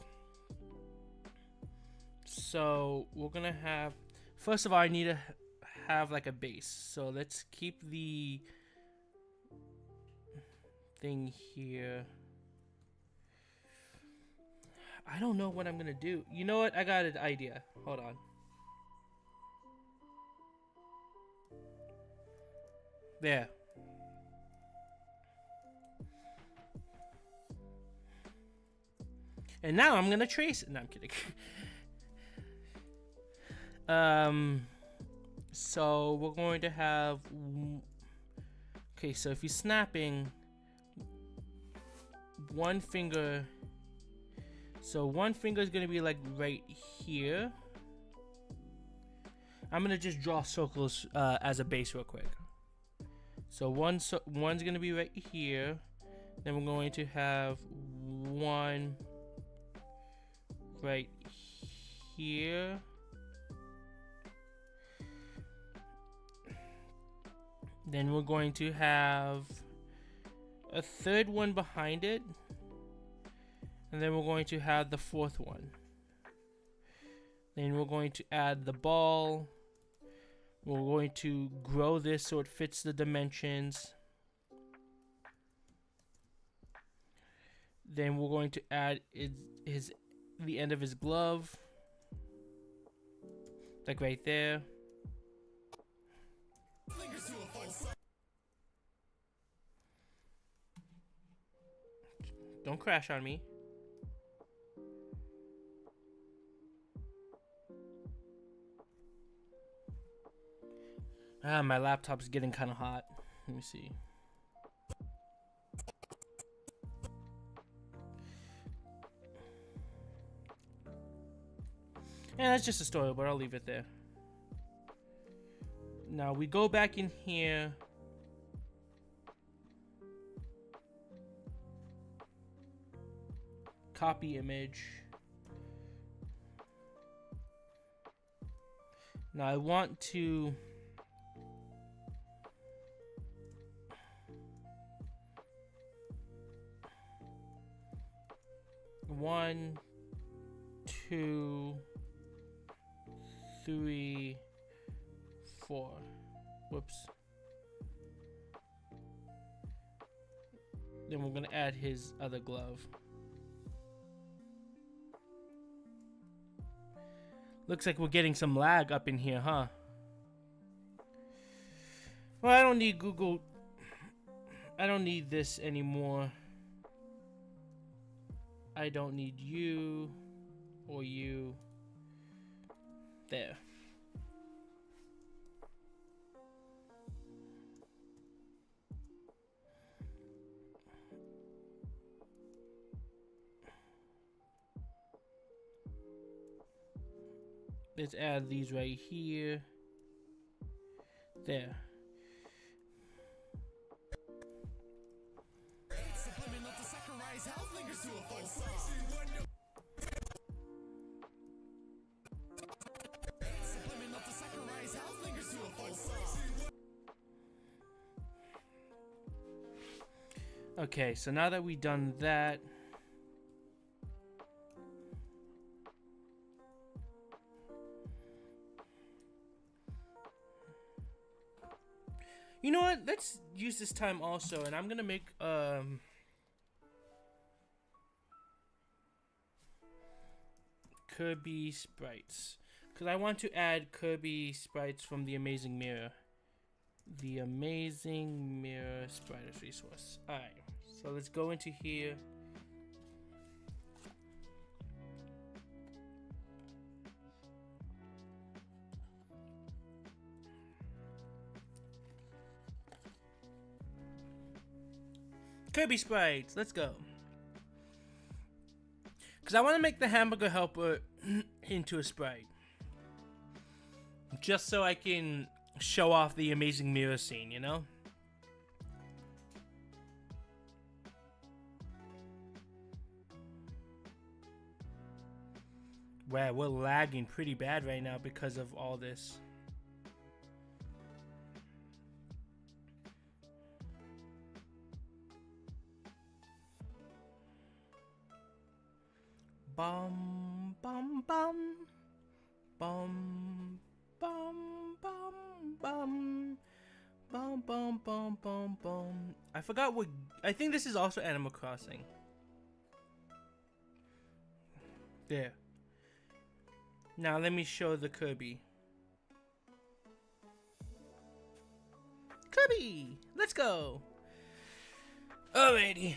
So we're gonna have, first of all, I need to have like a base. So let's keep the thing here. I don't know what I'm gonna do. You know what? I got an idea. Hold on. There. And now I'm gonna trace it. No, I'm kidding. So we're going to have. Okay, so if you're snapping one finger, so one finger is gonna be like right here. I'm gonna just draw circles as a base real quick. So one's gonna be right here. Then we're going to have one right here. Then we're going to have a third one behind it. And then we're going to have the fourth one. Then we're going to add the ball. We're going to grow this so it fits the dimensions. Then we're going to add the end of his glove. Like right there. Don't crash on me. My laptop's getting kind of hot. Let me see. Yeah, that's just a story, but I'll leave it there. Now we go back in here. Copy image. Now I want to one, two, three, four. Whoops. Then we're gonna add his other glove. Looks like we're getting some lag up in here, huh? Well, I don't need Google. I don't need this anymore. I don't need you or you. There. Let's add these right here. There. Okay, so now that we've done that, you know what? Let's use this time also, and I'm gonna make Kirby sprites, because I want to add Kirby sprites from the Amazing Mirror. The Amazing Mirror sprite resource. Alright, so let's go into here. Kirby sprites, let's go. Because I want to make the hamburger helper into a sprite. Just so I can show off the Amazing Mirror scene, you know? Wow, we're lagging pretty bad right now because of all this. Bum bum bum bum bum bum bum bum bum bum bum bum. I forgot what. I think this is also Animal Crossing. There. Now let me show the Kirby. Kirby! Let's go! Alrighty.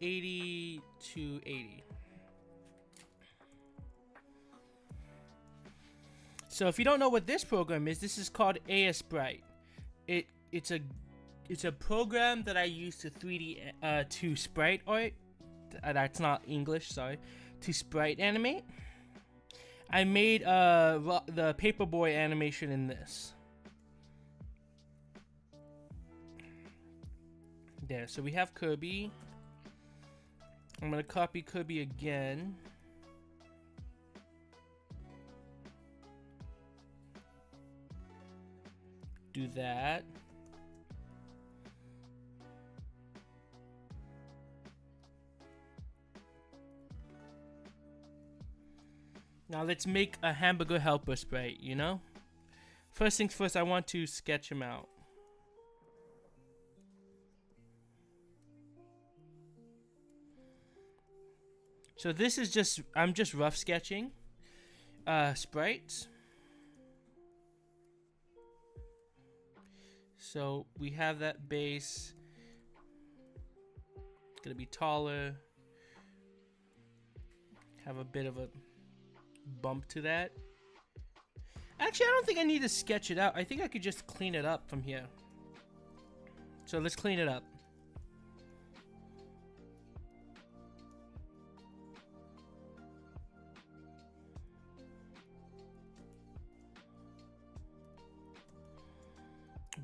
80 to 80. So if you don't know what this program is, this is called Sprite. It's a program that I use to 3D to sprite art. That's not English, sorry. To sprite animate. I made the Paperboy animation in this. There, so we have Kirby. I'm gonna copy Kirby again. Do that. Now let's make a hamburger helper sprite, you know? First things first, I want to sketch him out. So this is just, I'm just rough sketching sprites. So we have that base. It's gonna be taller. Have a bit of a bump to that. Actually, I don't think I need to sketch it out. I think I could just clean it up from here. So let's clean it up.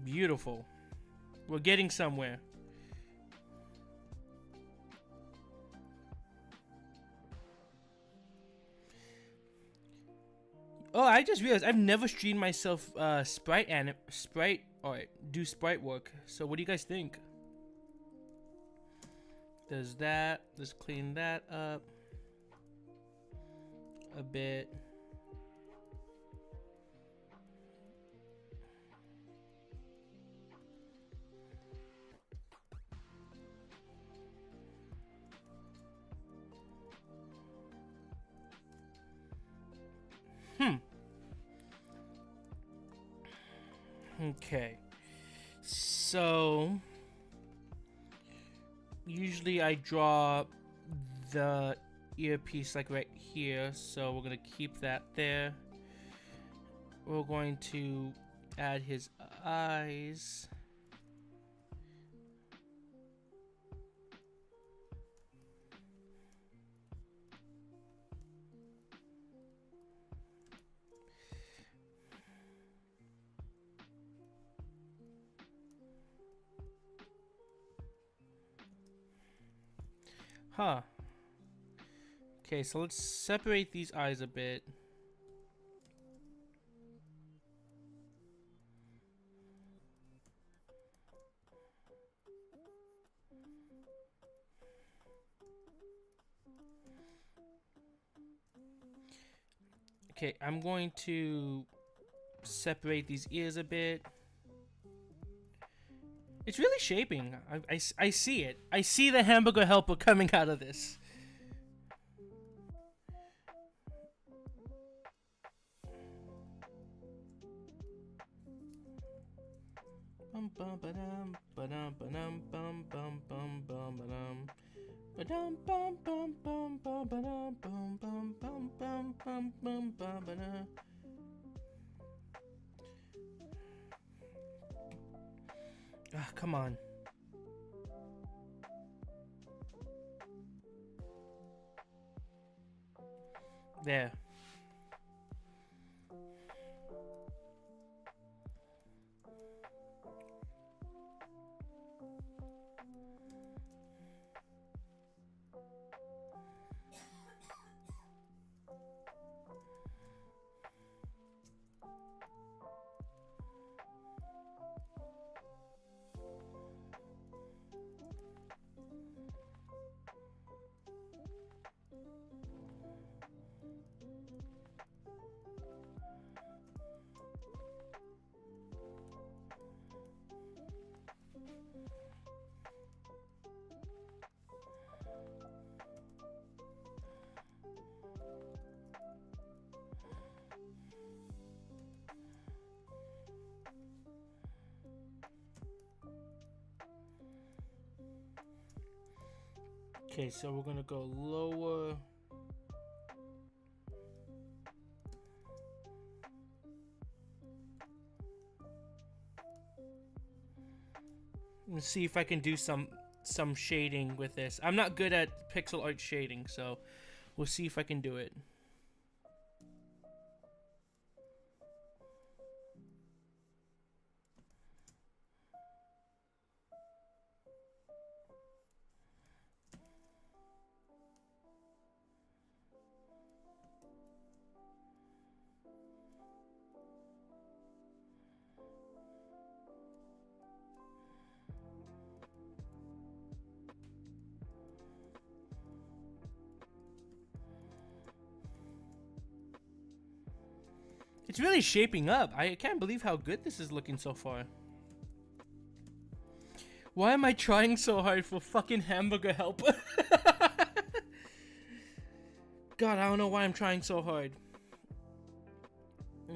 Beautiful. We're getting somewhere. Oh, I just realized I've never streamed myself sprite or do sprite work. So what do you guys think? There's that. Let's clean that up a bit. Okay, so usually I draw the earpiece like right here, so we're gonna keep that there. We're going to add his eyes. Huh. Okay, so let's separate these eyes a bit. Okay, I'm going to separate these ears a bit. It's really shaping. I see it. I see the hamburger helper coming out of this. Bum bum ba-dum ba-dum ba-dum bum bum bum bum ba-dum ba-dum bum bum bum bum ba-dum bum bum bum bum bum bum bum ba-dum. Ah, come on. There. Okay, so we're gonna go lower. Let's see if I can do some shading with this. I'm not good at pixel art shading, so we'll see if I can do it. It's really shaping up. I can't believe how good this is looking so far. Why am I trying so hard for fucking Hamburger helper? God, I don't know why I'm trying so hard.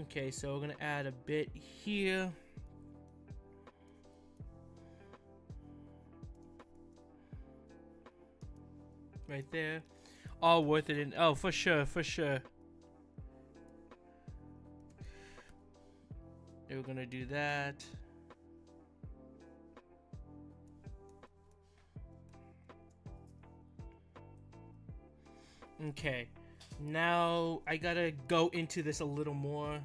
Okay, so we're gonna add a bit here. Right there. All worth it. Oh, for sure, for sure. We're gonna do that. Okay, now I gotta go into this a little more.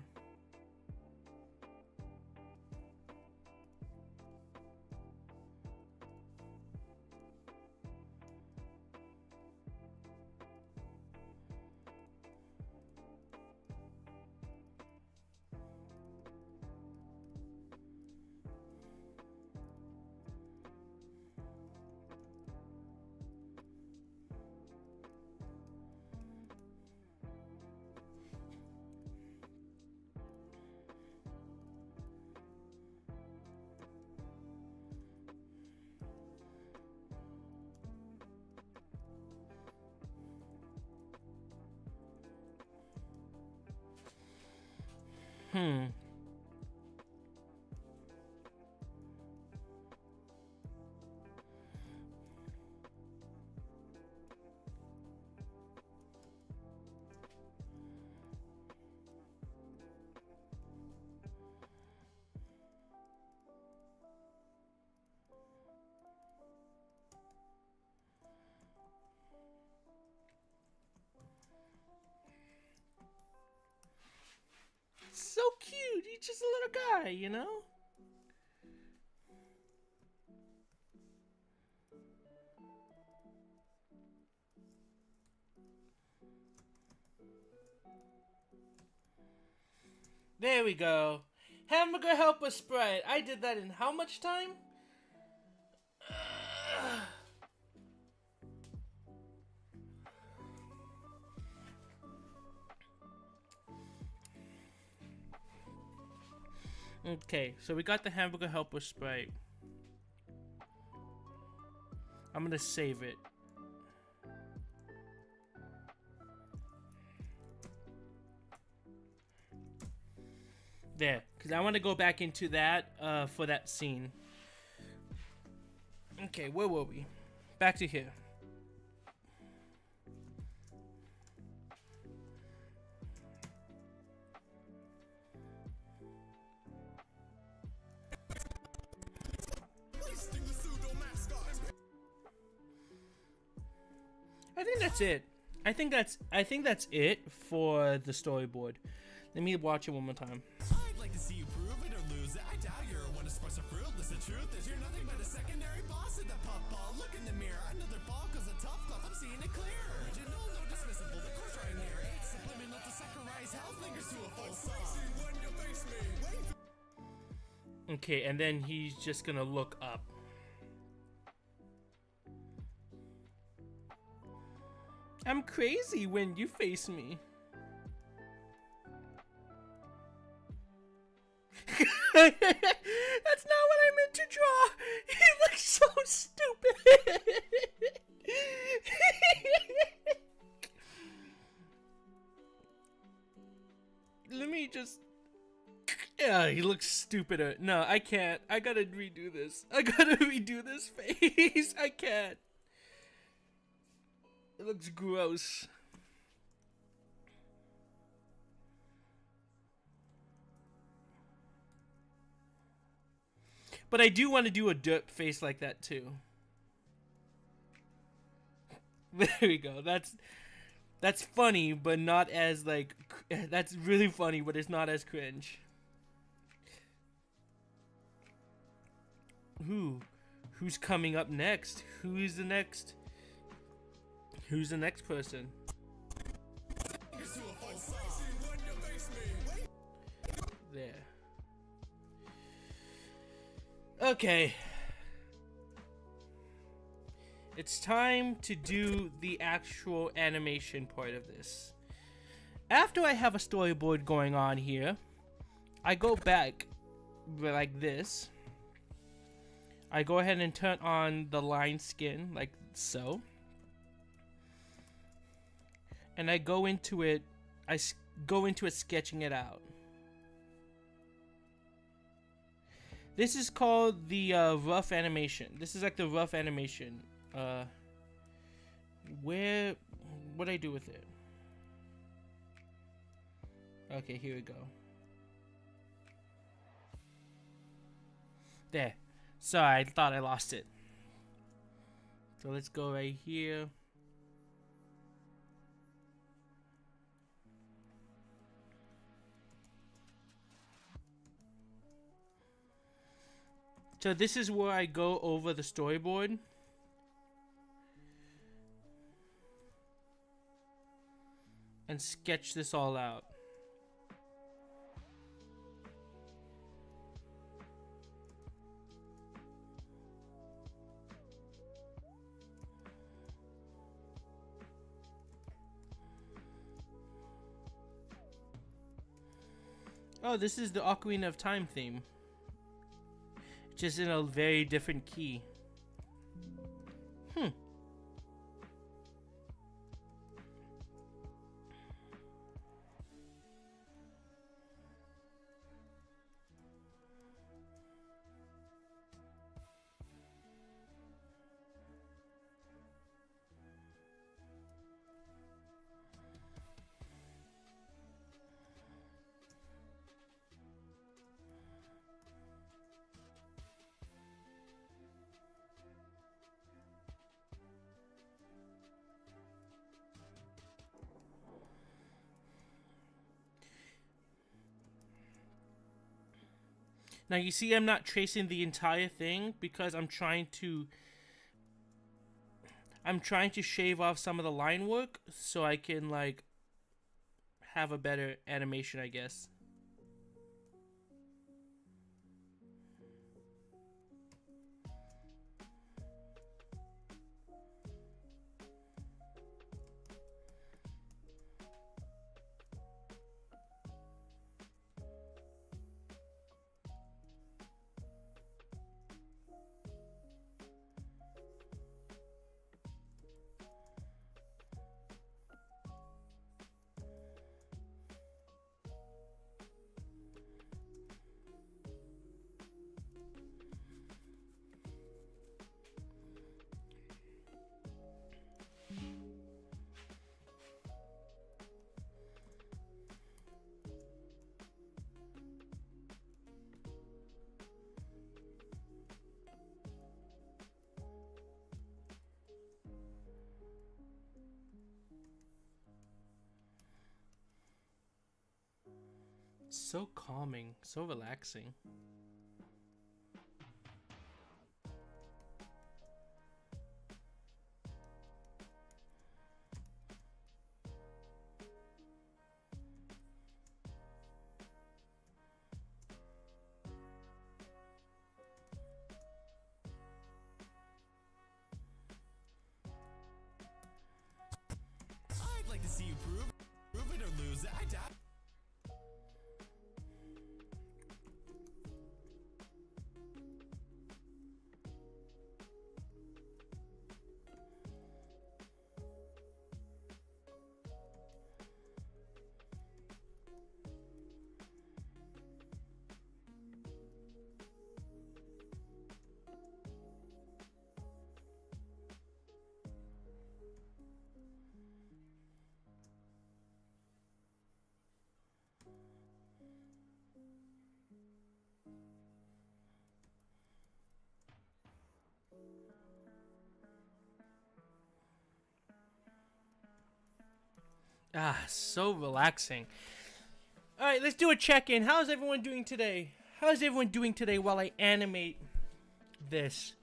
So cute. He's just a little guy, you know? There we go. Hamburger helper sprite. I did that in how much time? Okay, so we got the Hamburger helper sprite. I'm gonna save it. There, because I want to go back into that for that scene. Okay, where were we? Back to here. I think that's it. I think that's it for the storyboard. Let me watch it one more time. I'd like to see you prove it or lose it. I doubt you're one to express a fruit. Listen, the truth is you're nothing but a secondary boss at the pup ball. Look in the mirror, another ball cause a tough love. I'm seeing it clear. Original, no dismissible, the course right near. It's subliminal to suckerize health lingers to a full song. When you face me, Okay, and then he's just gonna look up. I'm crazy when you face me. That's not what I meant to draw. He looks so stupid. Let me just... Yeah, he looks stupider. No, I can't. I gotta redo this. I gotta redo this face. I can't. It looks gross. But I do want to do a derp face like that too. There we go. That's funny, but not as like. That's really funny, but it's not as cringe. Who's coming up next? Who's the next person? There. Okay. It's time to do the actual animation part of this. After I have a storyboard going on here, I go back like this. I go ahead and turn on the line skin like so. And I go into it, sketching it out. This is called the rough animation. This is like the rough animation. What'd I do with it? Okay, here we go. There. Sorry, I thought I lost it. So let's go right here. So this is where I go over the storyboard. And sketch this all out. Oh, this is the Ocarina of Time theme. Just in a very different key. Now you see I'm not tracing the entire thing because I'm trying to shave off some of the line work so I can like have a better animation, I guess. So calming, so relaxing. I'd like to see you prove it or lose it. I doubt. Ah, so relaxing. All right, let's do a check-in. How's everyone doing today? How's everyone doing today while I animate this?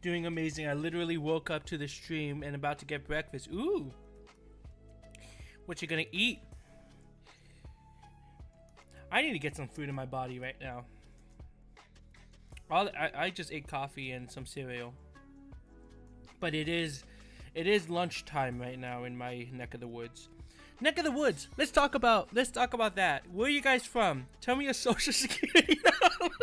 Doing amazing. I literally woke up to the stream and about to get breakfast. Ooh. What you gonna eat? I need to get some food in my body right now. I just ate coffee and some cereal. But it is lunchtime right now in my neck of the woods. Neck of the woods. Let's talk about that. Where are you guys from? Tell me your social security number.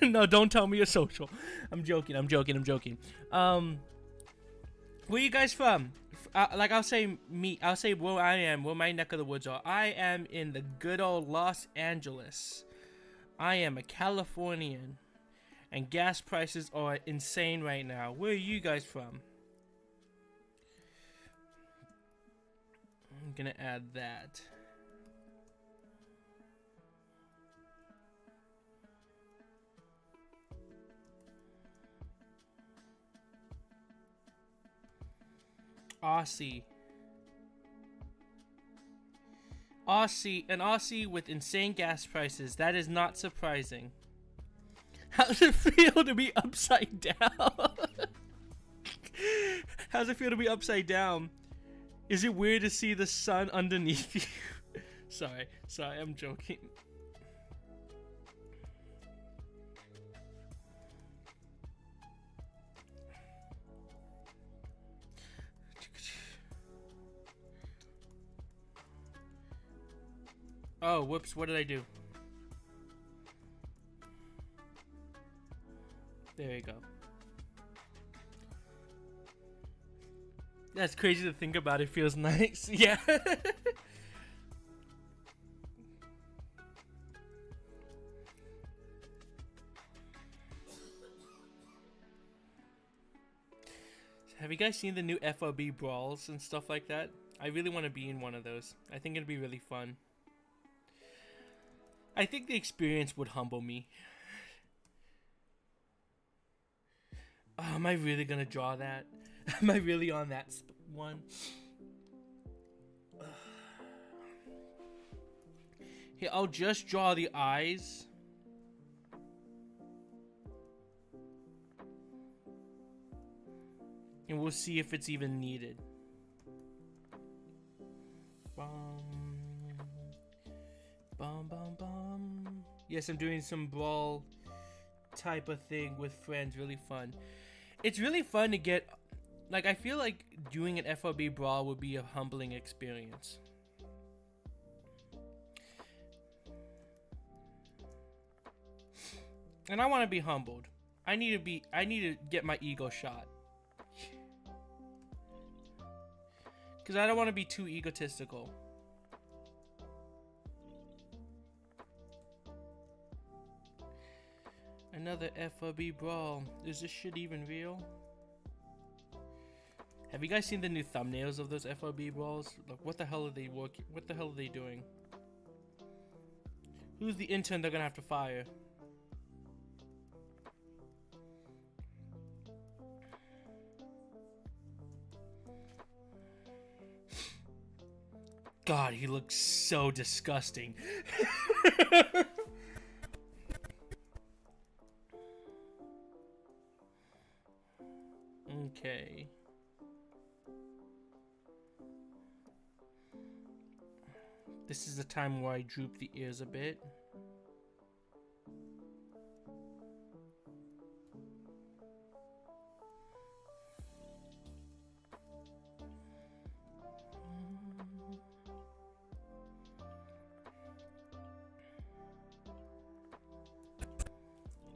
No, don't tell me your social. I'm joking. Where you guys from? Like I'll say where I am, where my neck of the woods are. I am in the good old Los Angeles. I am a Californian, and gas prices are insane right now. Where are you guys from? I'm gonna add that. Aussie, an Aussie with insane gas prices. That is not surprising. How does it feel to be upside down? How does it feel to be upside down? Is it weird to see the sun underneath you? Sorry, I'm joking. Oh, whoops, what did I do? There you go. That's crazy to think about. It feels nice. Yeah. Have you guys seen the new FOB brawls and stuff like that? I really want to be in one of those. I think it'd be really fun. I think the experience would humble me. Oh, am I really gonna draw that? Am I really on that one? Here, I'll just draw the eyes. And we'll see if it's even needed. Bum, bum, bum. Yes, I'm doing some brawl type of thing with friends. Really fun. It's really fun to get... Like, I feel like doing an FOB brawl would be a humbling experience. And I want to be humbled. I need to get my ego shot. Because I don't want to be too egotistical. Another FOB brawl. Is this shit even real? Have you guys seen the new thumbnails of those FOB brawls? Like, what the hell are they working? What the hell are they doing? Who's the intern they're gonna have to fire? God, he looks so disgusting. Okay. This is the time where I droop the ears a bit.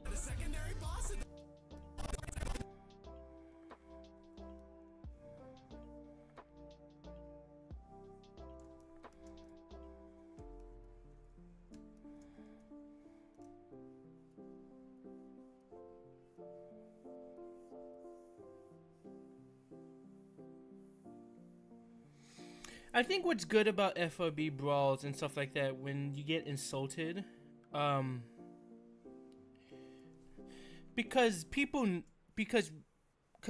The secondary boss of I think what's good about FRB brawls and stuff like that, when you get insulted, because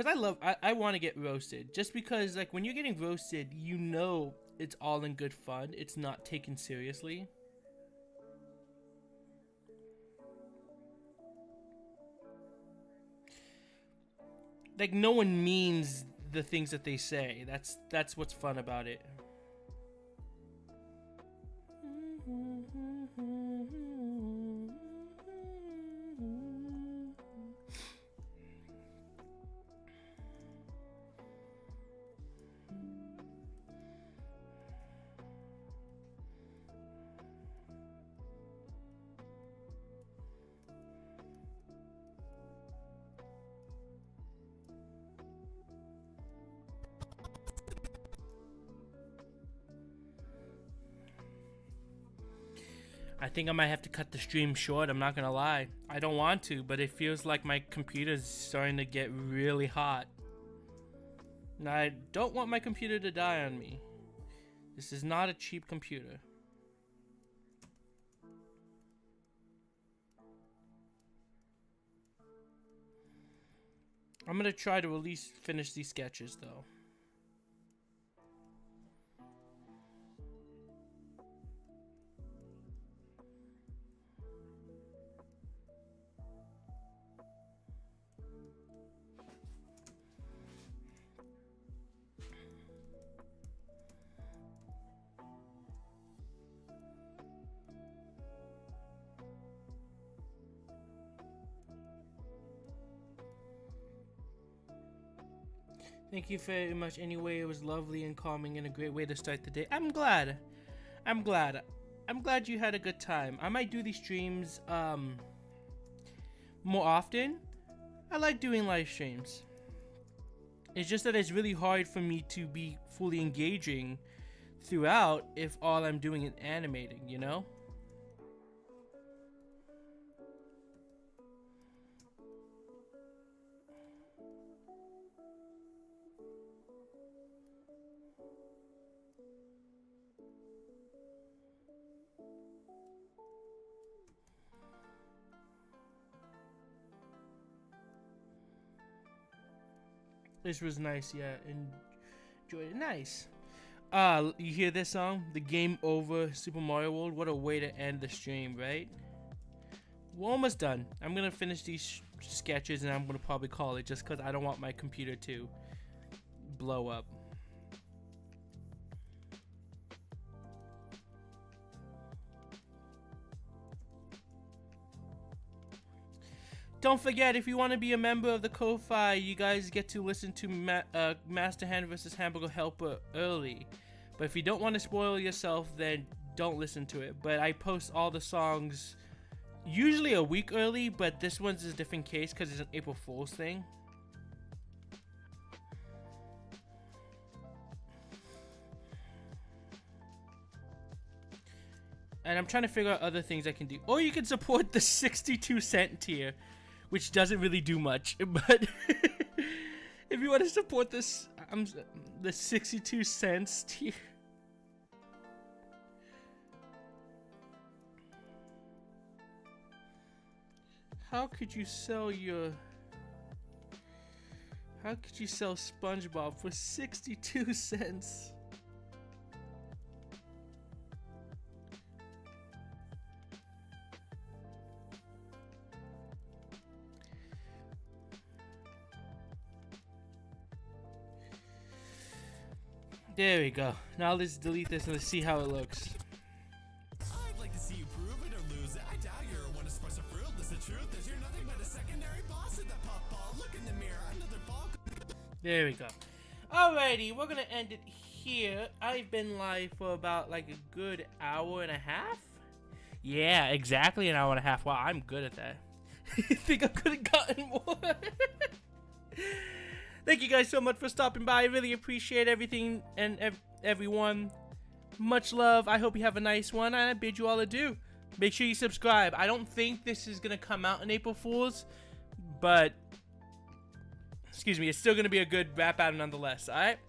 I want to get roasted. Just because, like, when you're getting roasted, you know it's all in good fun. It's not taken seriously. Like, no one means the things that they say. That's what's fun about it. I think I might have to cut the stream short, I'm not gonna lie. I don't want to, but it feels like my computer's starting to get really hot. And I don't want my computer to die on me. This is not a cheap computer. I'm gonna try to at least finish these sketches though. Thank you very much anyway. It was lovely and calming and a great way to start the day. I'm glad you had a good time. I might do these streams more often. I like doing live streams. It's just that it's really hard for me to be fully engaging throughout if all I'm doing is animating, you know? This was nice, yeah. Enjoyed it. Nice. You hear this song? The Game Over Super Mario World? What a way to end the stream, right? We're almost done. I'm gonna finish these sketches and I'm gonna probably call it just because I don't want my computer to blow up. Don't forget, if you want to be a member of the Ko-Fi, you guys get to listen to Master Hand vs. Hamburger Helper early. But if you don't want to spoil yourself, then don't listen to it. But I post all the songs usually a week early, but this one's a different case because it's an April Fool's thing. And I'm trying to figure out other things I can do. Or you can support the 62-cent tier, which doesn't really do much, but if you want to support this, the 62 cents tier. How could you sell SpongeBob for 62 cents? There we go. Now let's delete this and let's see how it looks. I'd like to see you prove it or lose it. I doubt you're one to spice a fruit. That's the truth. Is you're nothing but a secondary boss at the puffball. Look in the mirror. Another fall. There we go. Alrighty, we're gonna end it here. I've been live for about like a good hour and a half. Yeah, exactly an hour and a half. Wow, I'm good at that. You think I could have gotten more? Thank you guys so much for stopping by. I really appreciate everything and everyone. Much love. I hope you have a nice one, and I bid you all adieu. Make sure you subscribe. I don't think this is going to come out in April Fool's, but, excuse me, it's still going to be a good rap out nonetheless, alright?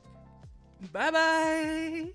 Bye-bye!